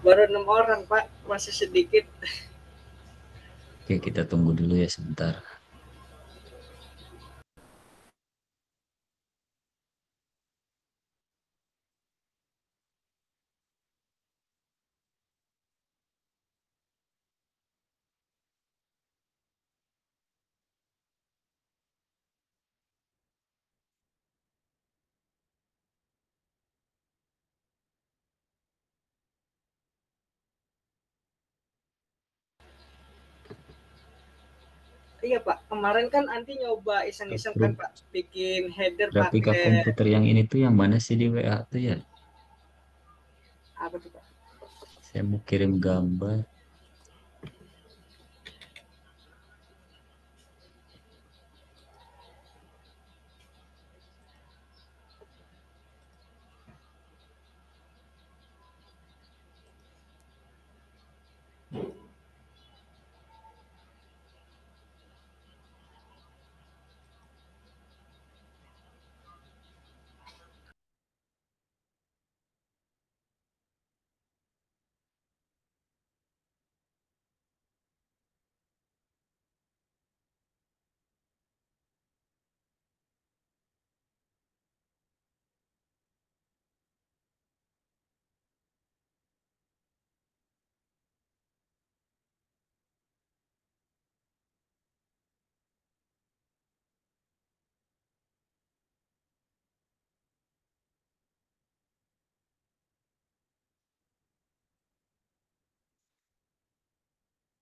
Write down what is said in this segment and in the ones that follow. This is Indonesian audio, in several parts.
Baru 6 orang, Pak. Masih sedikit. Oke, kita tunggu dulu ya sebentar. Iya, Pak. Kemarin kan Anti nyoba iseng-iseng kan, Grup Pak. Bikin header Grafika pakai komputer yang ini tuh yang mana sih di WA tuh ya? apa tuh, Pak? Saya mau kirim gambar.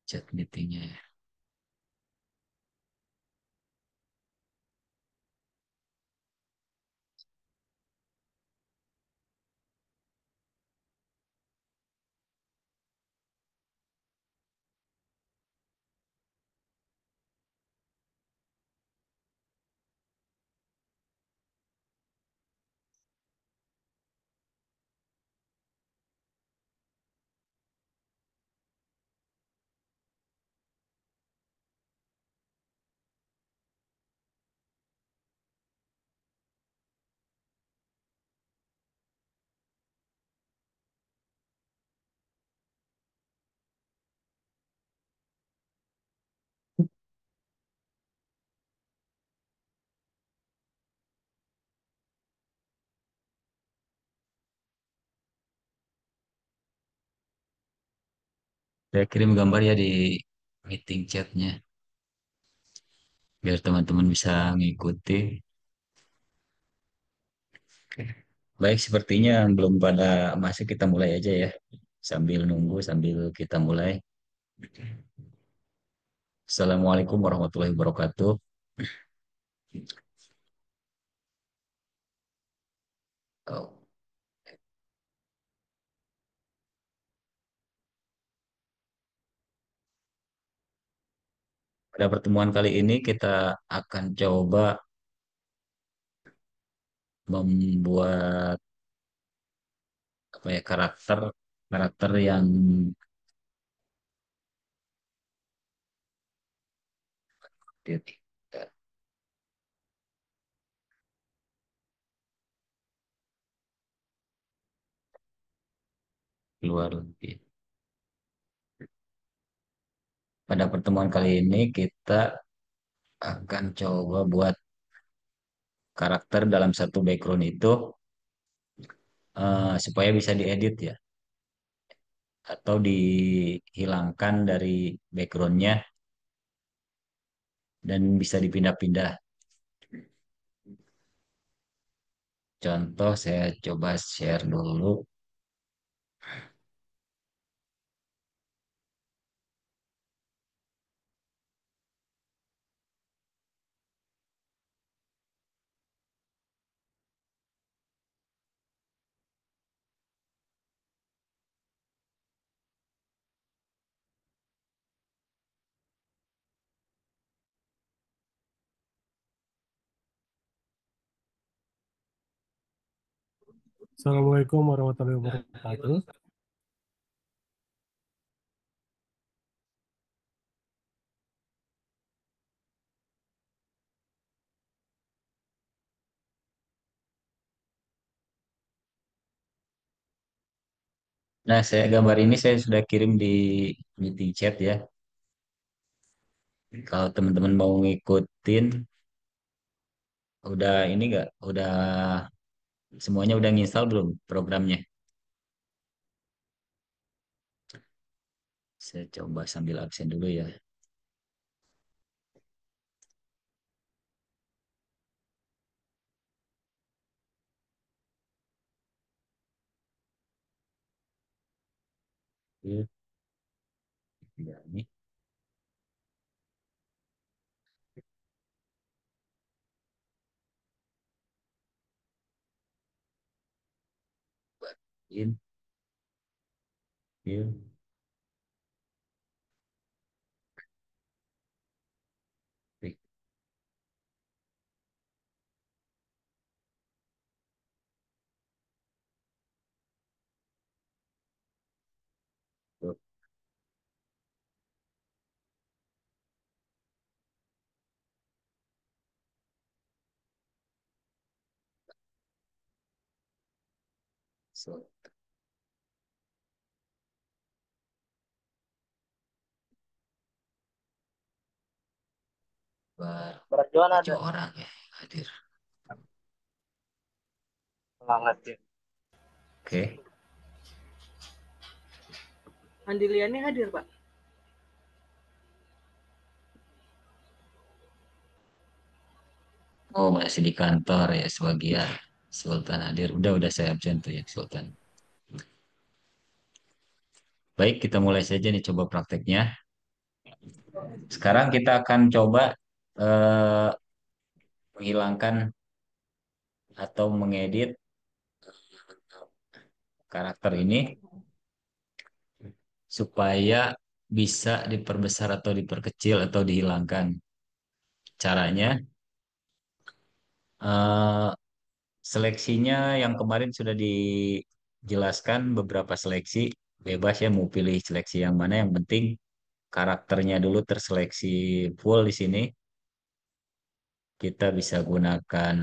Chat meetingnya ya. Saya kirim gambar ya di meeting chatnya biar teman-teman bisa ngikuti. Baik, sepertinya belum pada masuk, kita mulai aja ya. Sambil nunggu, sambil kita mulai. Assalamualaikum warahmatullahi wabarakatuh. Oh, pada pertemuan kali ini kita akan coba membuat apa ya, karakter karakter yang luar lebih. Pada pertemuan kali ini kita akan coba buat karakter dalam satu background itu supaya bisa diedit ya, atau dihilangkan dari backgroundnya dan bisa dipindah-pindah. Contoh saya coba share dulu. Assalamualaikum warahmatullahi wabarakatuh. Nah, gambar ini saya sudah kirim di meeting chat ya. Kalau teman-teman mau ngikutin, udah ini nggak? Udah semuanya udah nginstal belum programnya? Saya coba sambil absen dulu ya. Ya, ya, ini. In, in, klik. So, baru Berjuang ada 7 orang ya hadir. semangat ya. Oke. Andiliani hadir Pak. Oh, masih di kantor ya sebagian. Sultan hadir. Udah saya absen tuh ya Sultan. Baik, kita mulai saja nih coba prakteknya. Sekarang kita akan coba eh, menghilangkan atau mengedit karakter ini supaya bisa diperbesar atau diperkecil atau dihilangkan. Caranya, eh, seleksinya yang kemarin sudah dijelaskan beberapa seleksi, bebas ya mau pilih seleksi yang mana, yang penting karakternya dulu terseleksi full di sini. Kita bisa gunakan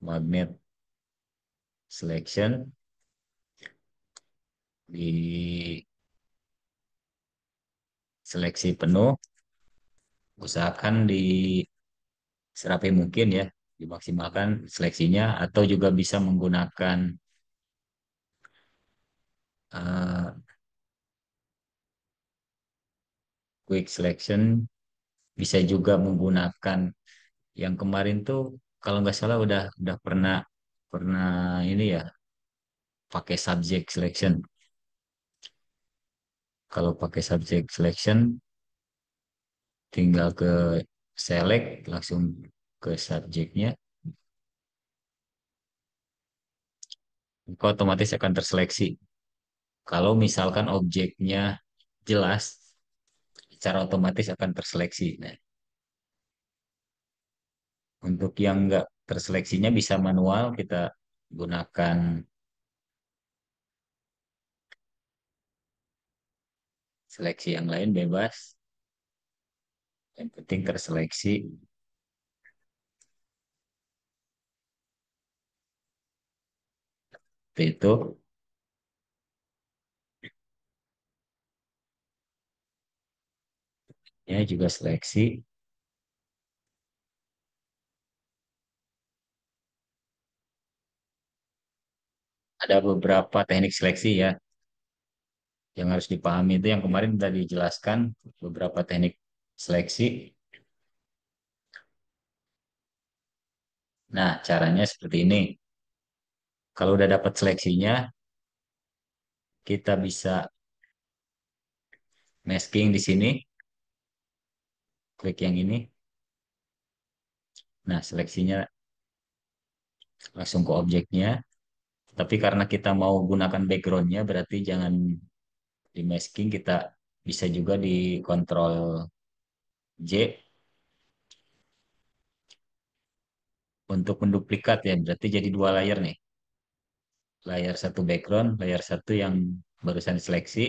magnet selection di seleksi penuh, usahakan di serapi mungkin ya, dimaksimalkan seleksinya atau juga bisa menggunakan eh, quick selection, bisa juga menggunakan yang kemarin tuh kalau nggak salah udah pernah pernah ini ya pakai subject selection. Kalau pakai subject selection tinggal ke select langsung ke subjeknya, maka otomatis akan terseleksi. Kalau misalkan objeknya jelas, secara otomatis akan terseleksi. Nah, untuk yang nggak terseleksinya bisa manual, kita gunakan seleksi yang lain bebas. Yang penting terseleksi. Seperti itu. Ya juga seleksi. Ada beberapa teknik seleksi ya yang harus dipahami, itu yang kemarin sudah dijelaskan beberapa teknik seleksi. Nah, caranya seperti ini. Kalau udah dapat seleksinya, kita bisa masking di sini, klik yang ini. Nah, seleksinya langsung ke objeknya. Tapi karena kita mau gunakan backgroundnya, berarti jangan di masking, kita bisa juga di Ctrl J untuk menduplikat ya. Berarti jadi 2 layer nih. Layar satu background, layar satu yang barusan diseleksi.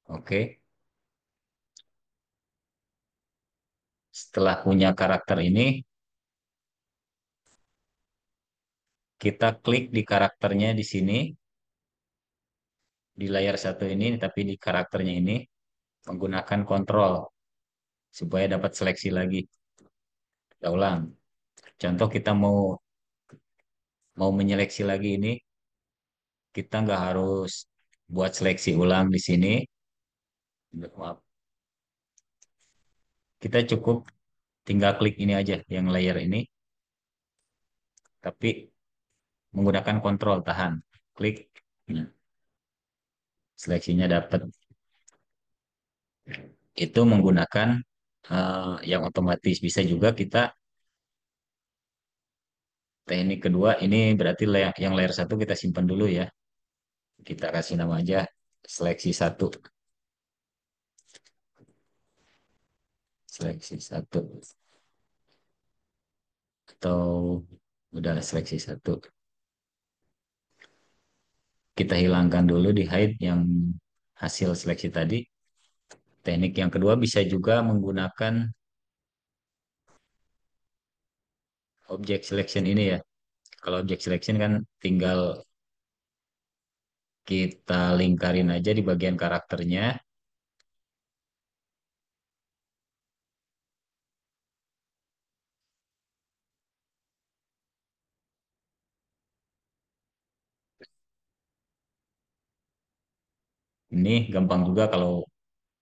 Oke. Setelah punya karakter ini, kita klik di karakternya di sini, di layar satu ini, tapi di karakternya ini menggunakan kontrol supaya dapat seleksi lagi. Kita ulang. Contoh kita mau mau menyeleksi lagi ini, kita nggak harus buat seleksi ulang di sini. Maaf. Kita cukup tinggal klik ini aja, yang layer ini, tapi menggunakan kontrol tahan. Klik, nah, seleksinya dapat. Itu menggunakan yang otomatis. Bisa juga kita teknik kedua, ini berarti yang layer satu kita simpan dulu ya. Kita kasih nama aja seleksi satu. Seleksi satu. Atau udah seleksi satu. Kita hilangkan dulu di hide yang hasil seleksi tadi. Teknik yang kedua bisa juga menggunakan object selection ini ya. Kalau object selection kan tinggal kita lingkarin aja di bagian karakternya. Ini gampang juga kalau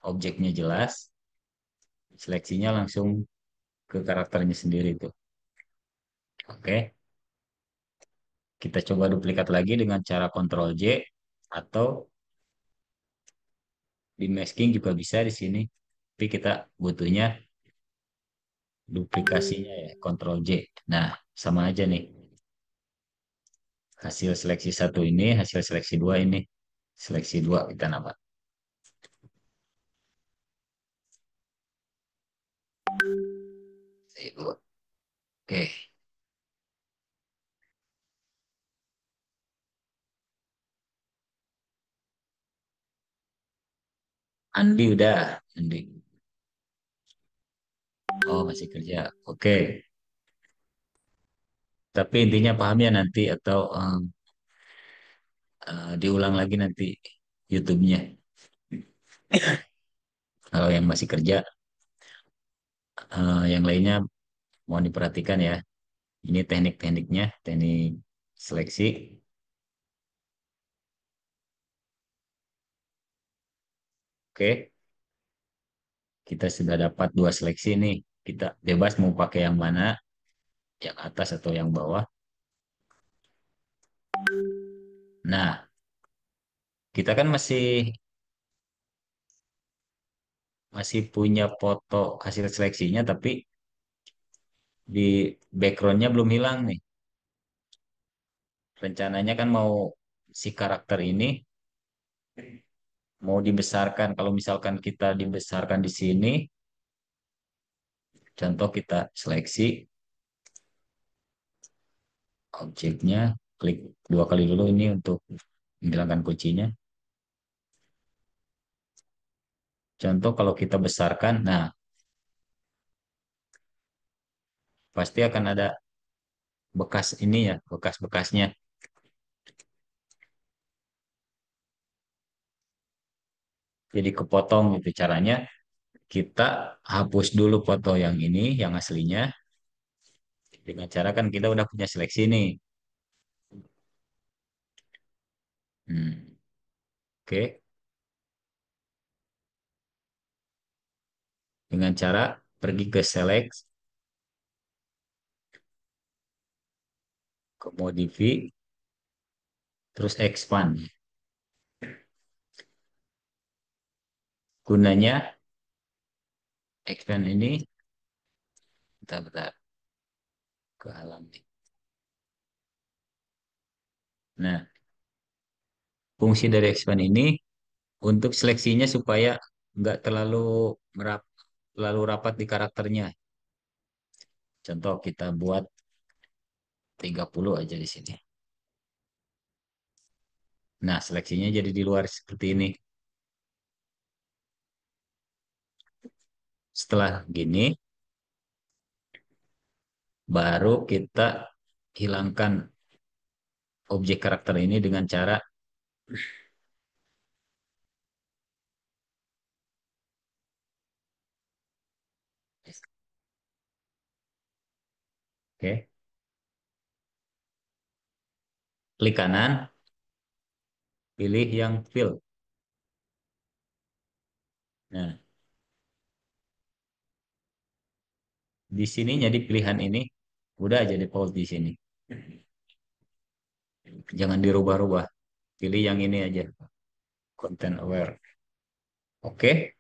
objeknya jelas, seleksinya langsung ke karakternya sendiri tuh. Oke, kita coba duplikat lagi dengan cara Ctrl J atau di masking juga bisa di sini. Tapi kita butuhnya duplikasinya ya, Ctrl J. Nah, sama aja nih. Hasil seleksi satu ini, hasil seleksi dua ini. Seleksi dua kita nama. Seleksi dua. Oke, Andi udah. Andi. Oh, masih kerja. Oke. Tapi intinya paham ya nanti atau diulang lagi nanti YouTube-nya. Kalau yang masih kerja, yang lainnya mohon diperhatikan ya. Ini teknik-tekniknya, teknik seleksi. Oke, kita sudah dapat dua seleksi nih. Kita bebas mau pakai yang mana, yang atas atau yang bawah. Nah, kita kan masih masih punya foto hasil seleksinya, tapi di backgroundnya belum hilang nih. Rencananya kan mau si karakter ini mau dibesarkan. Kalau misalkan kita dibesarkan di sini, contoh kita seleksi objeknya, klik dua kali dulu ini untuk menghilangkan kuncinya. Contoh kalau kita besarkan, nah pasti akan ada bekas ini ya, bekas-bekasnya. Jadi kepotong gitu caranya. Kita hapus dulu foto yang ini, yang aslinya. Dengan cara kan kita udah punya seleksi nih. Hmm, oke. Dengan cara pergi ke select, ke modify, terus expand. Gunanya expand ini, bentar-bentar ke alam nih. Nah, fungsi dari expand ini untuk seleksinya supaya nggak terlalu rapat di karakternya. Contoh kita buat 30 aja di sini. Nah, seleksinya jadi di luar seperti ini. Setelah gini, baru kita hilangkan objek karakter ini dengan cara oke, klik kanan, pilih yang fill. Nah, di sini jadi pilihan ini udah jadi pause di sini. Jangan dirubah-rubah. Pilih yang ini aja, content aware. Oke.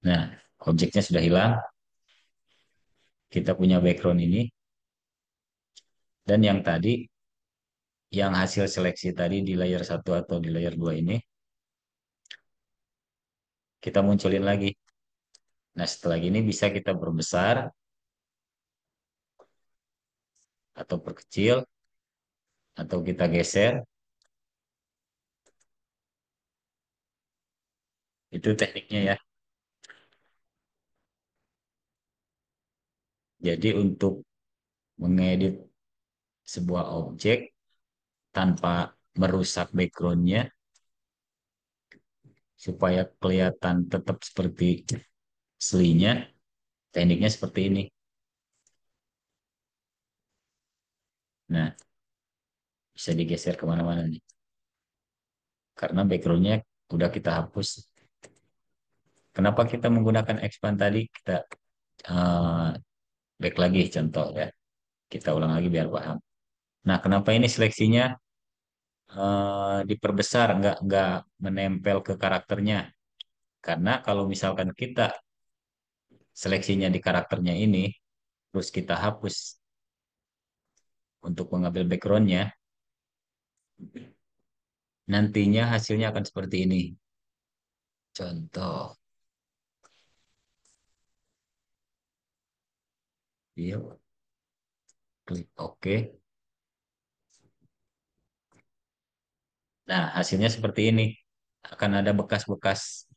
Nah, objeknya sudah hilang. Kita punya background ini. Dan yang tadi, yang hasil seleksi tadi di layer satu atau di layer 2 ini, kita munculin lagi. Nah, setelah ini bisa kita perbesar atau perkecil, atau kita geser. Itu tekniknya ya. Jadi untuk mengedit sebuah objek tanpa merusak backgroundnya, supaya kelihatan tetap seperti aslinya, tekniknya seperti ini. Nah, bisa digeser kemana-mana nih. Karena backgroundnya udah kita hapus. Kenapa kita menggunakan expand tadi? Kita eh, back lagi contoh ya. Kita ulang lagi biar paham. Nah, kenapa ini seleksinya diperbesar, nggak menempel ke karakternya? Karena kalau misalkan kita seleksinya di karakternya ini, terus kita hapus untuk mengambil backgroundnya, nantinya hasilnya akan seperti ini. Contoh, yuk, klik OK. Nah, hasilnya seperti ini. Akan ada bekas-bekas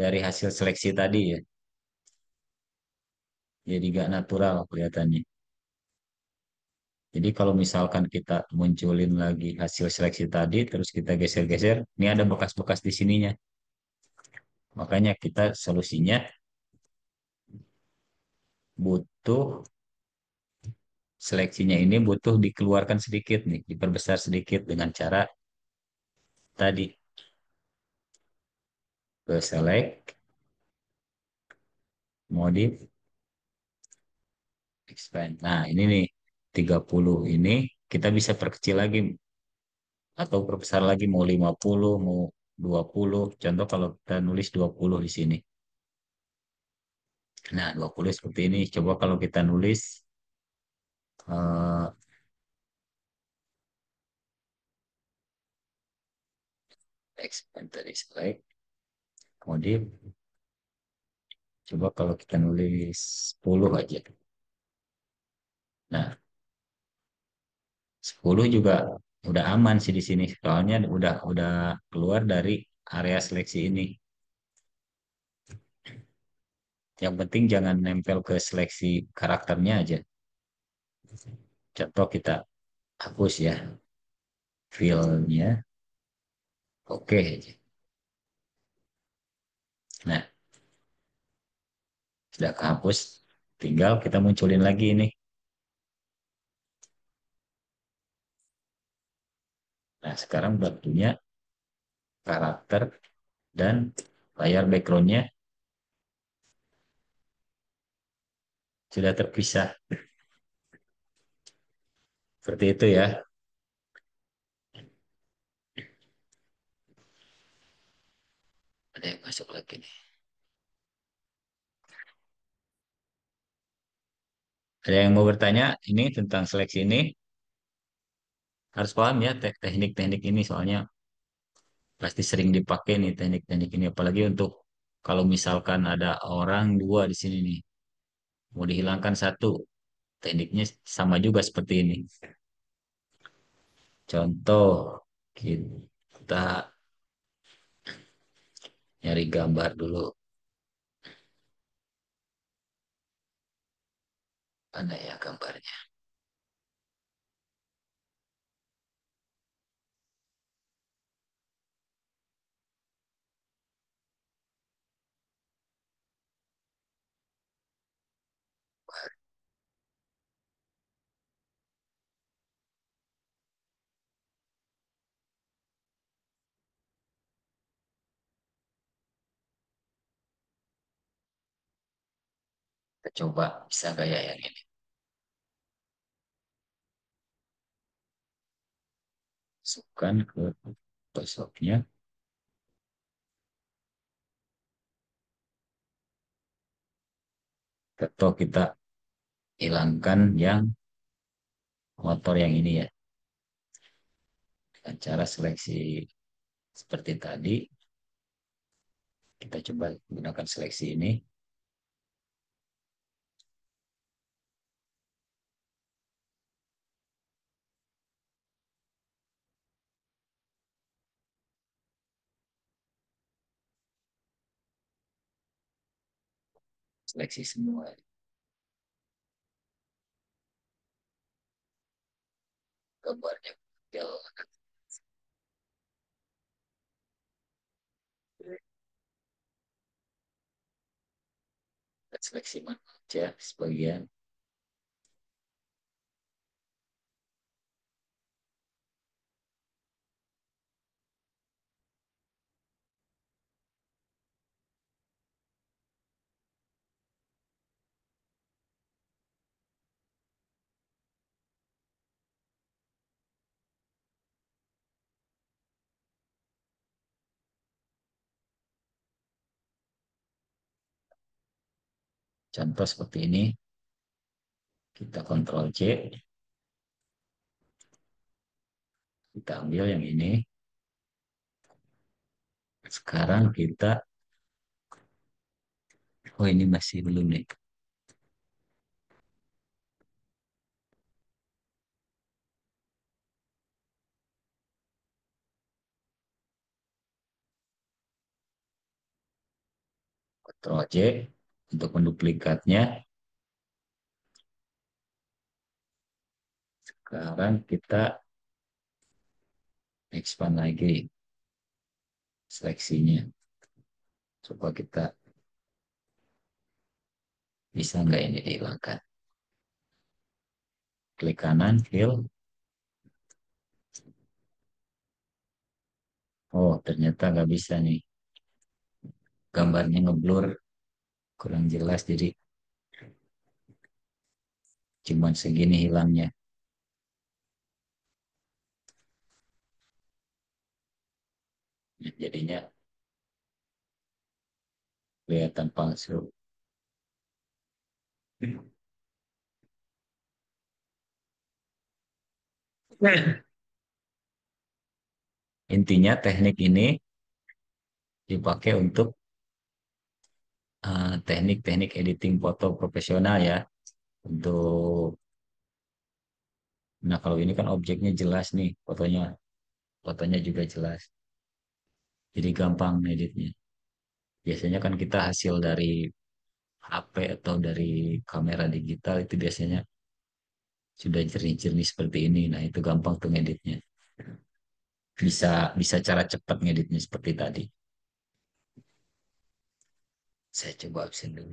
dari hasil seleksi tadi ya. Jadi gak natural kelihatannya. Jadi kalau misalkan kita munculin lagi hasil seleksi tadi, terus kita geser-geser, ini ada bekas-bekas di sininya. Makanya kita solusinya butuh seleksinya ini butuh dikeluarkan sedikit nih, diperbesar sedikit dengan cara tadi ke select, modif, expand. Nah, ini nih 30 ini kita bisa perkecil lagi atau perbesar lagi mau 50, mau 20. Contoh kalau kita nulis 20 di sini. Nah, 20 seperti ini. Coba kalau kita nulis eh, expand tadi select, modif. Coba kalau kita nulis 10 aja. Nah, 10 juga udah aman sih di sini. Soalnya udah keluar dari area seleksi ini. Yang penting jangan nempel ke seleksi karakternya aja. Contoh kita hapus ya filenya. Oke aja. Nah, sudah kehapus. Tinggal kita munculin lagi ini. Nah, sekarang waktunya karakter dan layar backgroundnya sudah terpisah. Seperti itu ya. Ada yang masuk lagi nih. Ada yang mau bertanya ini tentang seleksi ini? Harus paham ya teknik-teknik ini soalnya pasti sering dipakai nih teknik-teknik ini. Apalagi untuk kalau misalkan ada orang dua di sini nih. Mau dihilangkan satu. Tekniknya sama juga seperti ini. Contoh, kita nyari gambar dulu. Mana ya gambarnya? Kita coba bisa nggak ya yang ini? Masukkan ke Photoshopnya atau kita hilangkan yang motor yang ini ya. Dengan cara seleksi seperti tadi, kita coba gunakan seleksi ini. Seleksi semua gambarnya. Kita seleksi mana aja sebagian. Contoh seperti ini. Kita Ctrl C. Kita ambil yang ini. Sekarang kita, oh ini masih belum nih. Ctrl C untuk menduplikatnya. Sekarang kita expand lagi seleksinya. Coba kita bisa nggak ini dihilangkan. Klik kanan, fill. Oh, ternyata nggak bisa nih. Gambarnya ngeblur, kurang jelas, jadi cuman segini hilangnya. Jadinya kelihatan palsu. Intinya teknik ini dipakai untuk teknik-teknik editing foto profesional ya. Untuk, nah kalau ini kan objeknya jelas nih, fotonya, fotonya juga jelas. Jadi gampang editnya. Biasanya kan kita hasil dari HP atau dari kamera digital itu biasanya sudah jernih-jernih seperti ini. Nah, itu gampang tuh ngeditnya. Bisa bisa cara cepat ngeditnya seperti tadi. Saya coba absen dulu.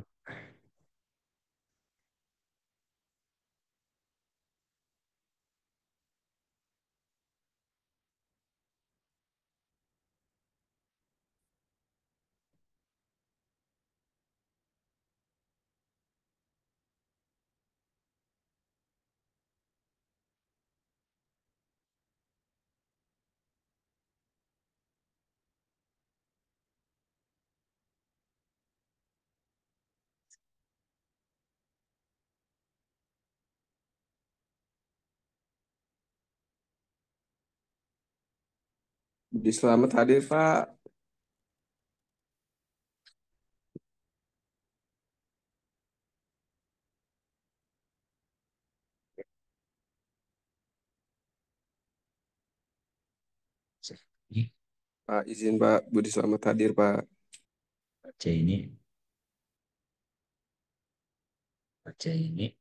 Budi selamat hadir, Pak. Ini Pak, izin Pak. Budi selamat hadir, Pak. baca ini, baca ini.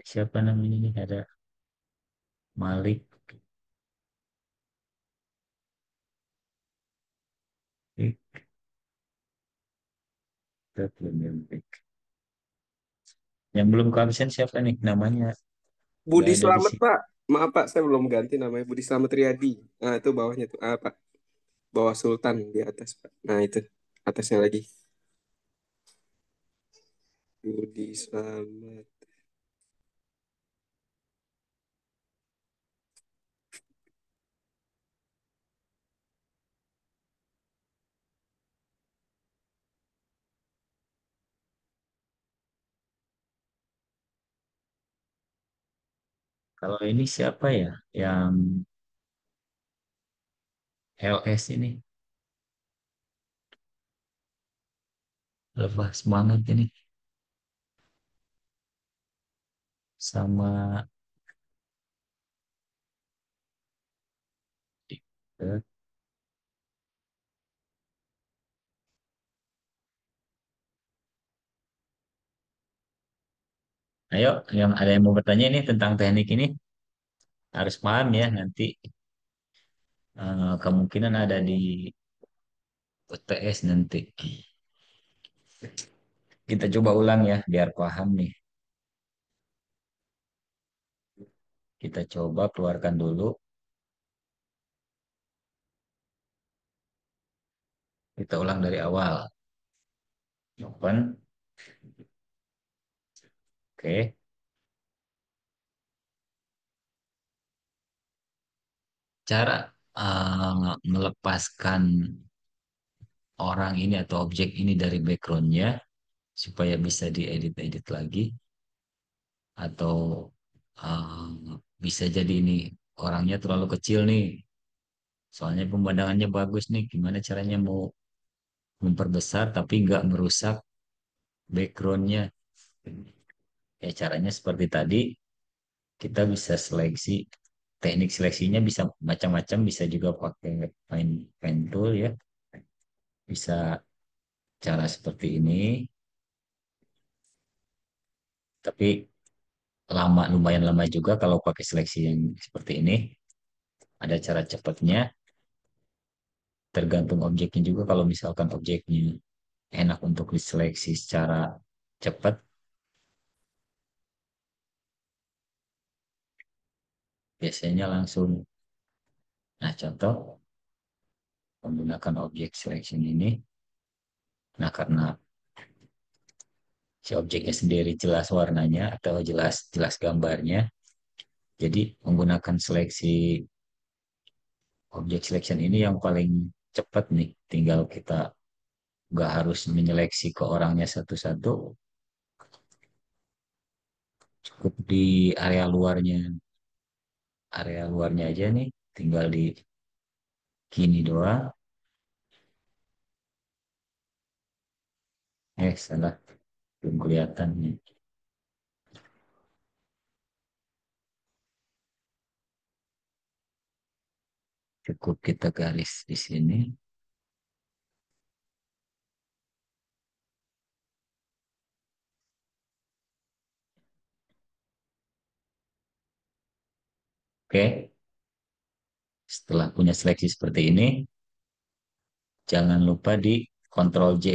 Siapa namanya ini? Ada Malik. Yang belum ke absen siapa nih namanya? Nggak Budi ada di Slamet, sini. Pak. Maaf, Pak, saya belum ganti namanya. Budi Slamet Riyadi. Nah, itu bawahnya tuh. Ah, Pak. Bawah Sultan di atas, Pak. Nah, itu. Atasnya lagi. Budi Slamet. Kalau ini siapa ya? Yang LS ini lepas semangat ini sama eh, ayo yang ada yang mau bertanya ini tentang teknik ini harus paham ya nanti kemungkinan ada di UTS nanti. Kita coba ulang ya biar paham nih. Kita coba keluarkan dulu. Kita ulang dari awal. Open. Oke. Cara melepaskan orang ini atau objek ini dari backgroundnya supaya bisa diedit-edit lagi atau bisa jadi ini orangnya terlalu kecil nih soalnya pemandangannya bagus nih gimana caranya mau memperbesar tapi nggak merusak backgroundnya ya caranya seperti tadi kita bisa seleksi teknik seleksinya bisa macam-macam bisa juga pakai pen tool ya bisa cara seperti ini tapi lumayan lama juga kalau pakai seleksi yang seperti ini ada cara cepatnya tergantung objeknya juga kalau misalkan objeknya enak untuk diseleksi secara cepat biasanya langsung nah contoh menggunakan objek selection ini nah karena si objeknya sendiri jelas warnanya atau jelas jelas gambarnya jadi menggunakan seleksi objek selection ini yang paling cepat nih tinggal kita nggak harus menyeleksi ke orangnya satu-satu cukup di area luarnya aja nih tinggal di gini doang salah belum kelihatan nih cukup kita garis di sini oke setelah punya seleksi seperti ini jangan lupa di Ctrl J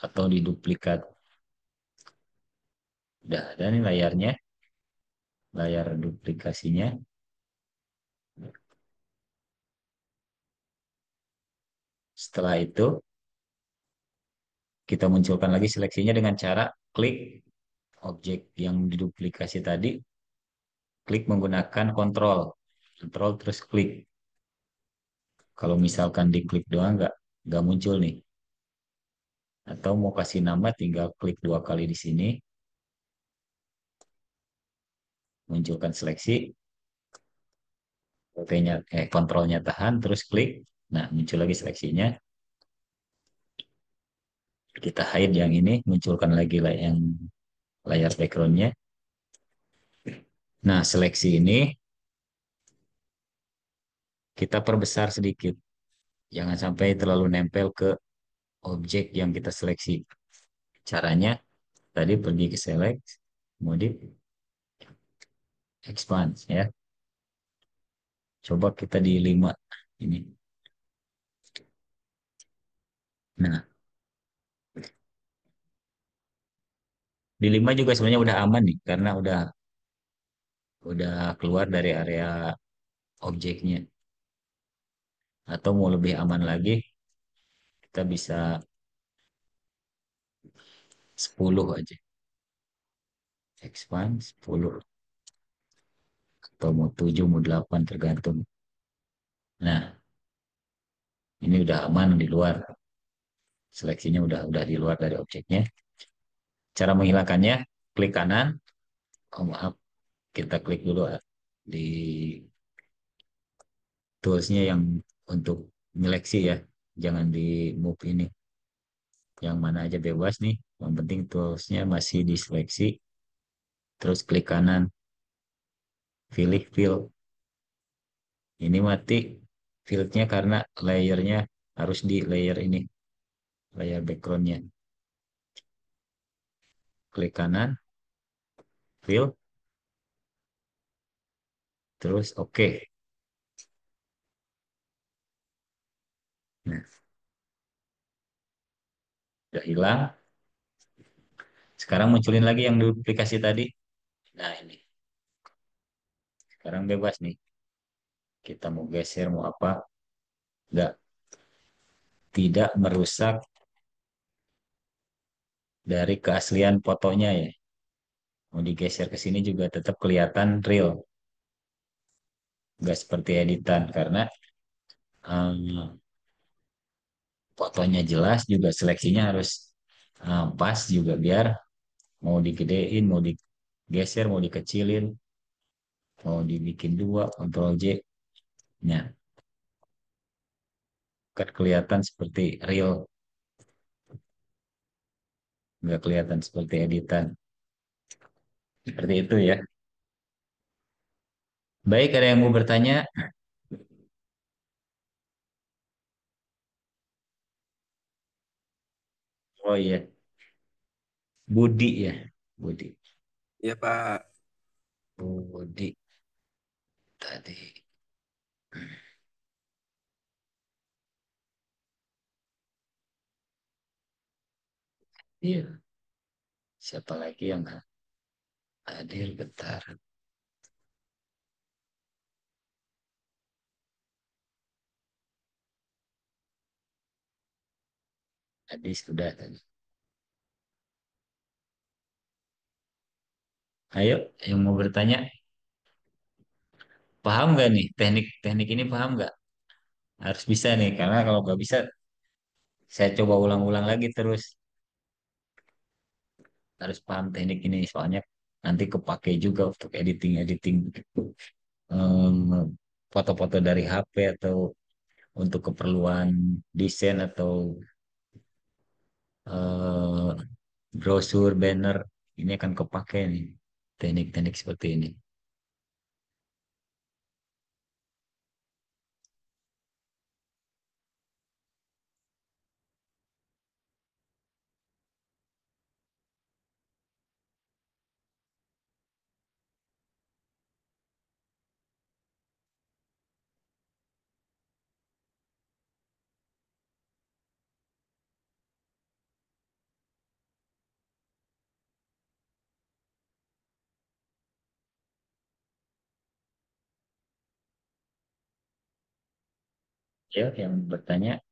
atau di duplikat udah ada nih layarnya layar duplikasinya setelah itu kita munculkan lagi seleksinya dengan cara klik objek yang diduplikasi tadi klik menggunakan kontrol kontrol terus klik kalau misalkan diklik doang nggak muncul nih atau mau kasih nama tinggal klik dua kali di sini munculkan seleksi kontrolnya tahan terus klik nah muncul lagi seleksinya kita hide yang ini munculkan lagi yang layar backgroundnya nah seleksi ini kita perbesar sedikit jangan sampai terlalu nempel ke objek yang kita seleksi caranya tadi pergi ke select mode expand ya. Coba kita di 5 ini. Nah, di 5 juga sebenarnya udah aman nih karena udah keluar dari area objeknya. Atau mau lebih aman lagi, kita bisa 10 aja. Expand 10 atau mau 7 mau 8 tergantung. Nah, ini udah aman di luar. Seleksinya udah di luar dari objeknya. Cara menghilangkannya, klik kanan. Oh maaf, kita klik dulu di toolsnya yang untuk menyeleksi ya. Jangan di move ini. Yang mana aja bebas nih. Yang penting toolsnya masih diseleksi. Terus klik kanan, pilih fill. Ini mati fieldnya karena layernya harus di layer ini, layer backgroundnya. Klik kanan, fill, terus oke. Nah, udah hilang. Sekarang munculin lagi yang duplikasi tadi. Nah ini, sekarang bebas nih. Kita mau geser, mau apa, nggak, tidak merusak dari keaslian fotonya ya. Mau digeser ke sini juga tetap kelihatan real. Nggak seperti editan, karena eh, fotonya jelas juga seleksinya harus pas juga biar mau digedein, mau digeser, mau dikecilin, mau dibikin dua, Ctrl J. Nah, kan kelihatan seperti real, nggak kelihatan seperti editan. Seperti itu ya. Baik, ada yang mau bertanya? Oh iya, Budi ya, Budi. Ya Pak. Budi tadi. Iya, siapa lagi yang hadir bentar? Tadi sudah tadi. Ayo, yang mau bertanya, paham nggak nih teknik-teknik ini paham nggak? Harus bisa nih, karena kalau nggak bisa, saya coba ulang-ulang lagi terus. Harus paham teknik ini, soalnya nanti kepake juga untuk editing-editing foto-foto dari HP atau untuk keperluan desain atau eh, brosur, banner. Ini akan kepake nih teknik-teknik seperti ini. Ya, yang bertanya,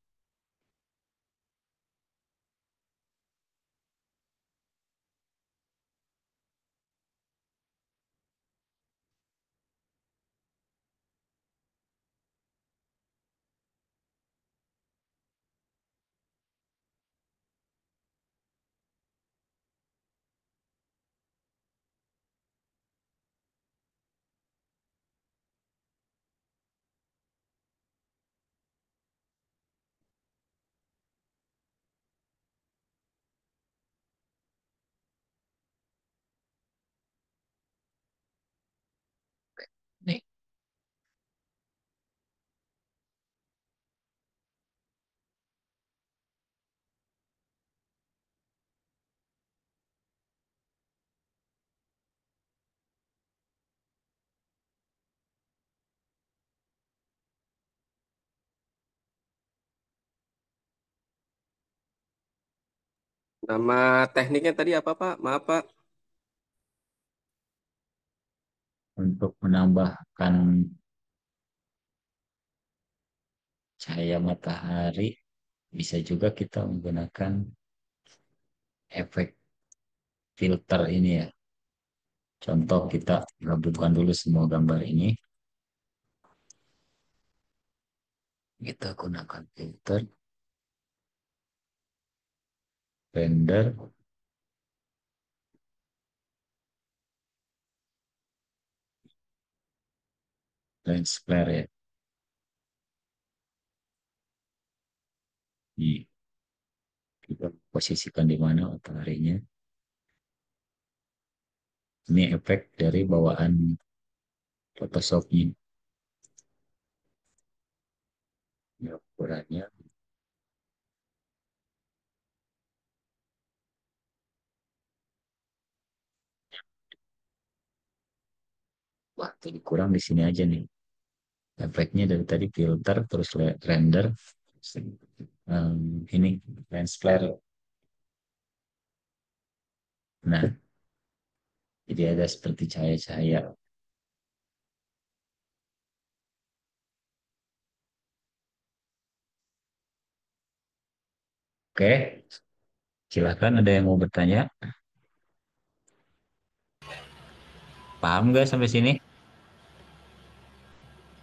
Nama tekniknya tadi apa Pak? Maaf Pak. Untuk menambahkan cahaya matahari, bisa juga kita menggunakan efek filter ini ya. Contoh kita gabungkan dulu semua gambar ini. Kita gunakan filter, render, lens flare ya. Kita posisikan di mana mataharinya. Ini efek dari bawaan Photoshop-nya. Ini ukurannya. Wah, jadi kurang di sini aja nih. Efeknya dari tadi filter, terus render, ini lens flare. Nah, jadi ada seperti cahaya-cahaya. Oke, silakan ada yang mau bertanya. Paham nggak sampai sini?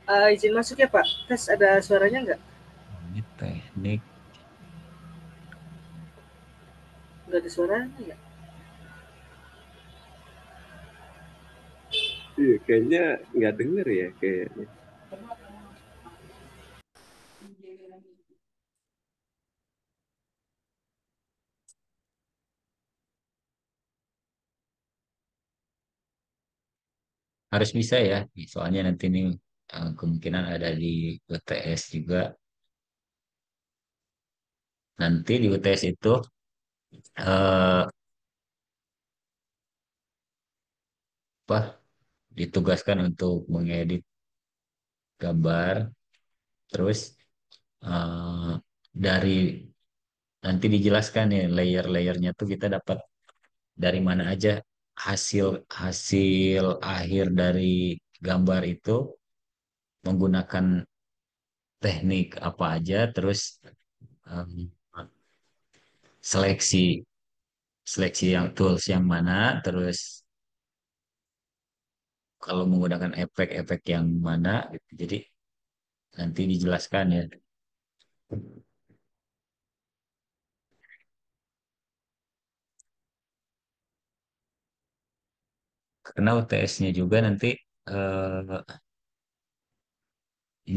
Izin masuk ya Pak. Tes ada suaranya nggak? Ini teknik. Nggak ada suaranya ya? Iya, kayaknya nggak denger ya kayaknya. Harus bisa ya, soalnya nanti nih kemungkinan ada di UTS juga. Nanti di UTS itu eh, apa ditugaskan untuk mengedit gambar, terus eh, dari nanti dijelaskan nih layer-layernya tuh kita dapat dari mana aja hasil hasil akhir dari gambar itu menggunakan teknik apa aja, terus em, seleksi seleksi yang tools yang mana, terus kalau menggunakan efek-efek yang mana gitu. Jadi nanti dijelaskan ya. Karena UTS-nya juga nanti eh,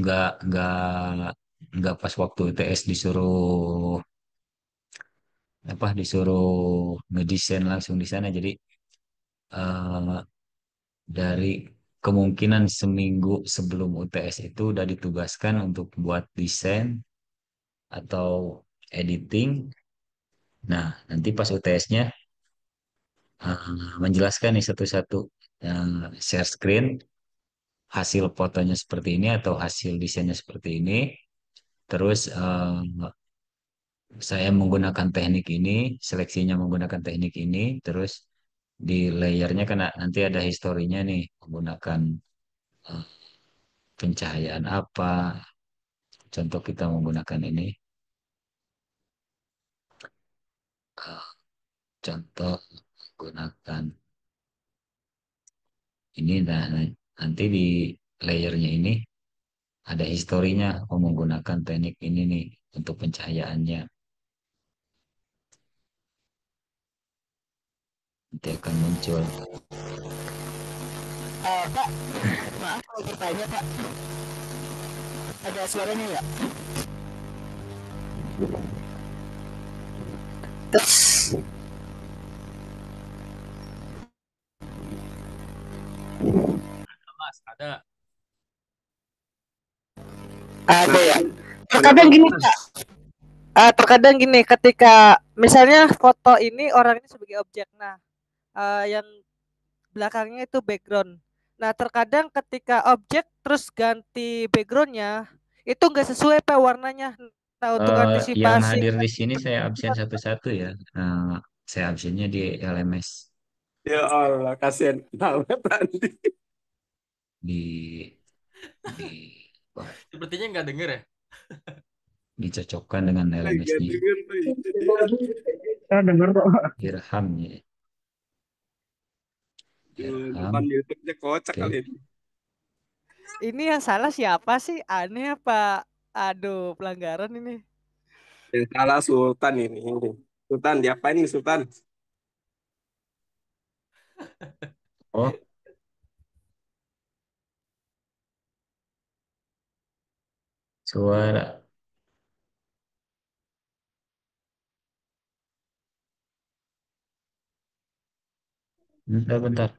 nggak pas waktu UTS disuruh disuruh ngedesain langsung di sana. Jadi eh, dari kemungkinan seminggu sebelum UTS itu udah ditugaskan untuk buat desain atau editing. Nah, nanti pas UTS-nya menjelaskan nih satu-satu yang share screen, hasil fotonya seperti ini atau hasil desainnya seperti ini. Terus saya menggunakan teknik ini, seleksinya menggunakan teknik ini, terus di layernya kan nanti ada historinya nih, menggunakan eh, pencahayaan apa. Contoh kita menggunakan ini, eh, contoh menggunakan ini, nah nanti di layernya ini ada historinya, menggunakan teknik ini nih untuk pencahayaannya. Nanti akan muncul. Pak, maaf mau bertanya Pak. Ada suaranya nggak? Tes. Mas, ada. Ada ya. Ada Terkadang Pak. gini Pak. Terkadang gini ketika misalnya foto ini orang ini sebagai objek. Nah, yang belakangnya itu background. Nah, terkadang ketika objek terus ganti backgroundnya itu nggak sesuai Pak warnanya. Nah, untuk Yang antisipasi hadir di sini saya absen satu-satu ya. Saya absennya di LMS Ya Allah, kasihan banget tadi. di di wah, Sepertinya nggak denger ya. dicocokkan dengan Gak LMS-nya. denger tuh. Saya denger kok. Irham ya. Nonton Irham. YouTube-nya kocak Oke. kali ini. ini yang salah siapa sih? Aneh apa? Aduh, pelanggaran ini. Yang salah Sultan ini. Sultan, diapain nih Sultan? Oh, suara. Bentar, bentar.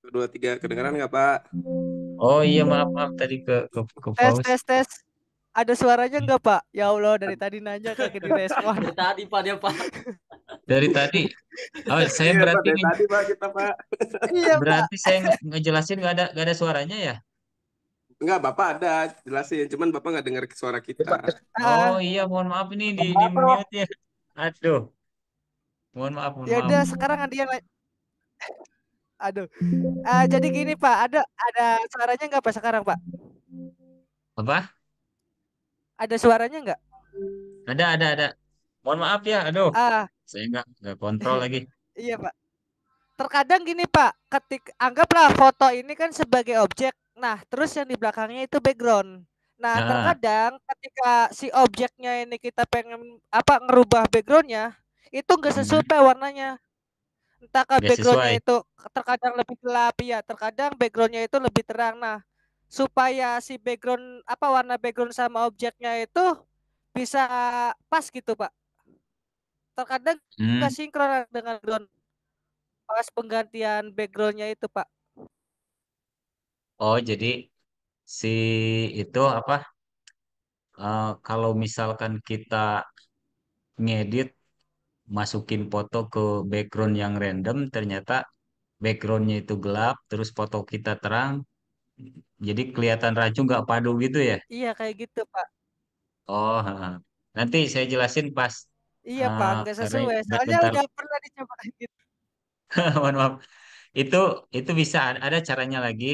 Dua, tiga, kedengeran nggak Pak? Oh iya, maaf, maaf tadi ke Tes, pause. tes, tes. Ada suaranya nggak, Pak? Ya Allah, dari tadi nanya kagak direspon. Dari tadi Pak dia Pak. Dari tadi. Oh, saya Iya Pak, berarti dari tadi Pak kita Pak. Iya, Pak. berarti saya ngejelasin nggak ada suaranya ya? Enggak, Bapak ada jelasin, cuman Bapak nggak dengar suara kita. Oh Ah, iya, mohon maaf ini di mute ya. Aduh, mohon maaf, mohon ya maaf. udah sekarang ada yang aduh. Jadi gini, Pak, ada suaranya nggak Pak sekarang, Pak? Apa? Ada suaranya nggak? Ada. Mohon maaf ya, aduh. Ah, Saya nggak kontrol lagi. iya, Pak. Terkadang gini, Pak, anggaplah foto ini kan sebagai objek. Nah, terus yang di belakangnya itu background. Nah, Nah, terkadang ketika si objeknya ini kita pengen apa ngerubah backgroundnya, itu nggak sesuai Pak, warnanya. Entahkah nggak backgroundnya sesuai. itu terkadang lebih gelap ya, terkadang backgroundnya itu lebih terang. Nah, supaya si background apa warna background sama objeknya itu bisa pas gitu, Pak. Terkadang nggak Hmm. sinkron dengan background pas penggantian backgroundnya itu, Pak. Oh, jadi si itu apa? Kalau misalkan kita ngedit, masukin foto ke background yang random, ternyata backgroundnya itu gelap, terus foto kita terang, jadi kelihatan rancu nggak padu gitu ya? Iya kayak gitu, Pak. Oh, nanti saya jelasin pas Iya, Pak, nggak karena sesuai. Soalnya bentar, udah pernah dicoba gitu. mohon maaf. Itu itu bisa ada caranya lagi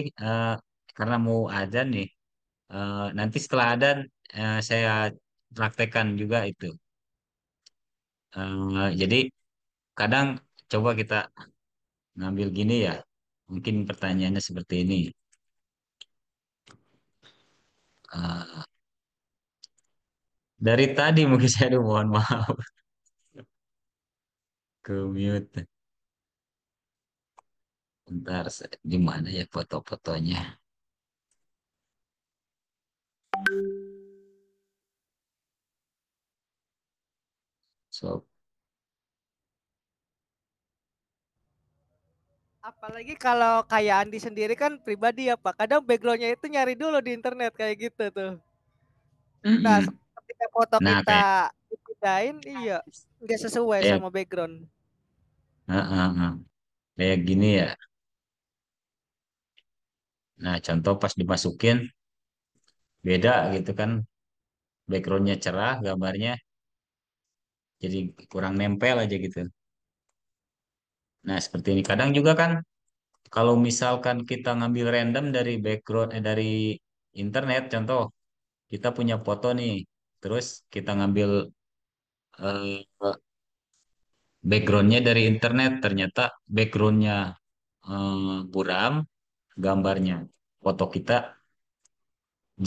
karena mau adzan nih. Nanti setelah adzan saya praktekkan juga itu. Jadi kadang coba kita ngambil gini ya. Mungkin pertanyaannya seperti ini. Eh, dari tadi mungkin saya aduh, mohon maaf ke mute. Bentar, di mana ya foto-fotonya? So, Apalagi kalau kayak Andi sendiri kan pribadi ya, Pak. Kadang backgroundnya itu nyari dulu di internet kayak gitu tuh. Nah, mm-mm. ketika foto Nah kita kayak dipindahin, iya nggak sesuai kayak sama background. kayak gini ya. Nah, contoh pas dimasukin beda gitu kan, backgroundnya cerah, gambarnya jadi kurang nempel aja gitu. Nah, seperti ini. Kadang juga kan kalau misalkan kita ngambil random dari background dari internet, contoh kita punya foto nih, terus kita ngambil eh, backgroundnya dari internet, ternyata backgroundnya buram, gambarnya foto kita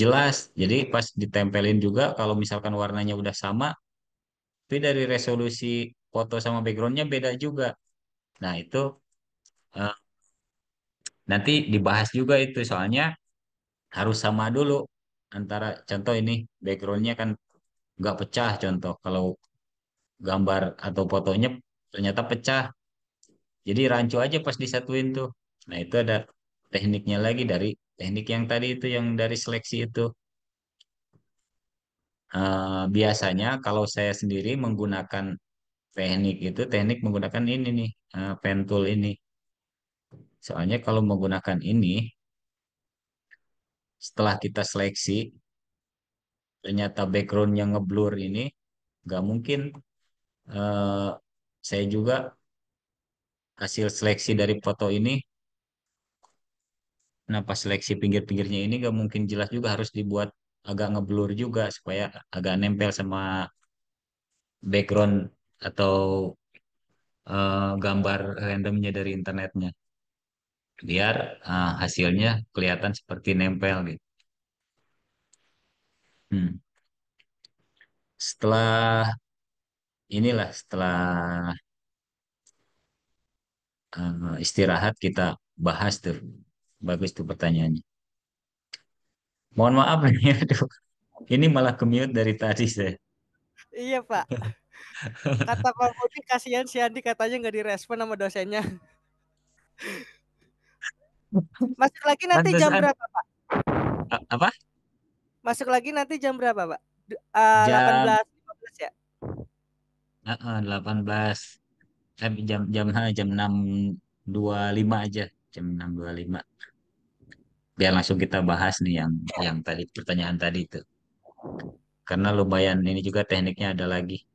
jelas. Jadi pas ditempelin juga, kalau misalkan warnanya udah sama, tapi dari resolusi foto sama backgroundnya beda juga. Nah, itu eh, nanti dibahas juga itu, soalnya harus sama dulu antara contoh ini backgroundnya kan nggak pecah contoh kalau gambar atau fotonya ternyata pecah jadi rancu aja pas disatuin tuh. Nah, itu ada tekniknya lagi dari teknik yang tadi itu yang dari seleksi itu. Biasanya kalau saya sendiri menggunakan teknik itu teknik menggunakan ini nih pen tool ini. Soalnya kalau menggunakan ini setelah kita seleksi ternyata backgroundnya ngeblur ini, nggak mungkin eh, saya juga hasil seleksi dari foto ini. Nah, pas seleksi pinggir-pinggirnya ini nggak mungkin jelas juga, harus dibuat agak ngeblur juga supaya agak nempel sama background atau gambar randomnya dari internetnya. Biar hasilnya kelihatan seperti nempel gitu. Hmm. Setelah setelah istirahat kita bahas tuh. Bagus tuh pertanyaannya. Mohon maaf nih, aduh. Ini malah ke-mute dari tadi saya. Iya Pak. Kata Pak Budi kasihan si Andi katanya nggak direspon sama dosennya. Masuk lagi nanti jam Pantesan. berapa Pak? Apa? Masuk lagi nanti jam berapa Pak? Jam 18.15 ya? 18 jam jam jam 6.25 aja. Jam 6.25. Biar langsung kita bahas nih yang tadi pertanyaan tadi itu. Karena lumayan ini juga tekniknya ada lagi.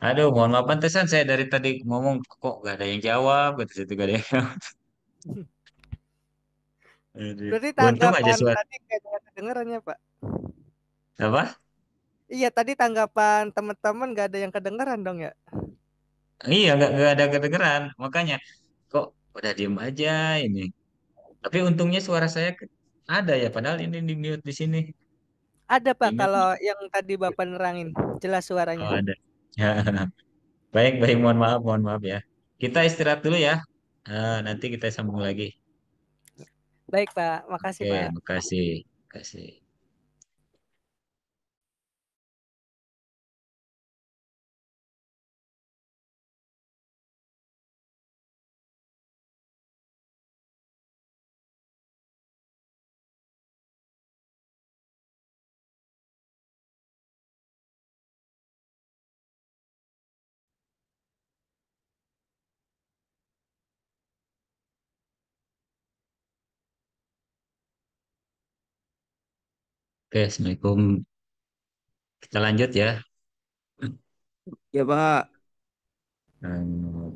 Aduh, mohon maaf pantesan saya dari tadi ngomong kok gak ada yang jawab, kata situ gak ada yang jawab. Aduh. Berarti Untung aja tanggapan suara tadi nggak ada kedengarannya Pak. apa? Iya tadi tanggapan teman-teman nggak ada yang kedengaran dong ya? Iya, nggak ada kedengeran. Makanya kok udah diem aja ini. Tapi untungnya suara saya ada ya, padahal ini di mute di sini. Ada Di Pak mute. kalau yang tadi Bapak nerangin jelas suaranya. Oh, ada. Baik, baik, mohon maaf ya. Kita istirahat dulu ya. Nanti kita sambung lagi. Baik Pak, makasih Oke, Pak. makasih. Makasih. Oke, Assalamualaikum. Kita lanjut ya. Ya Pak.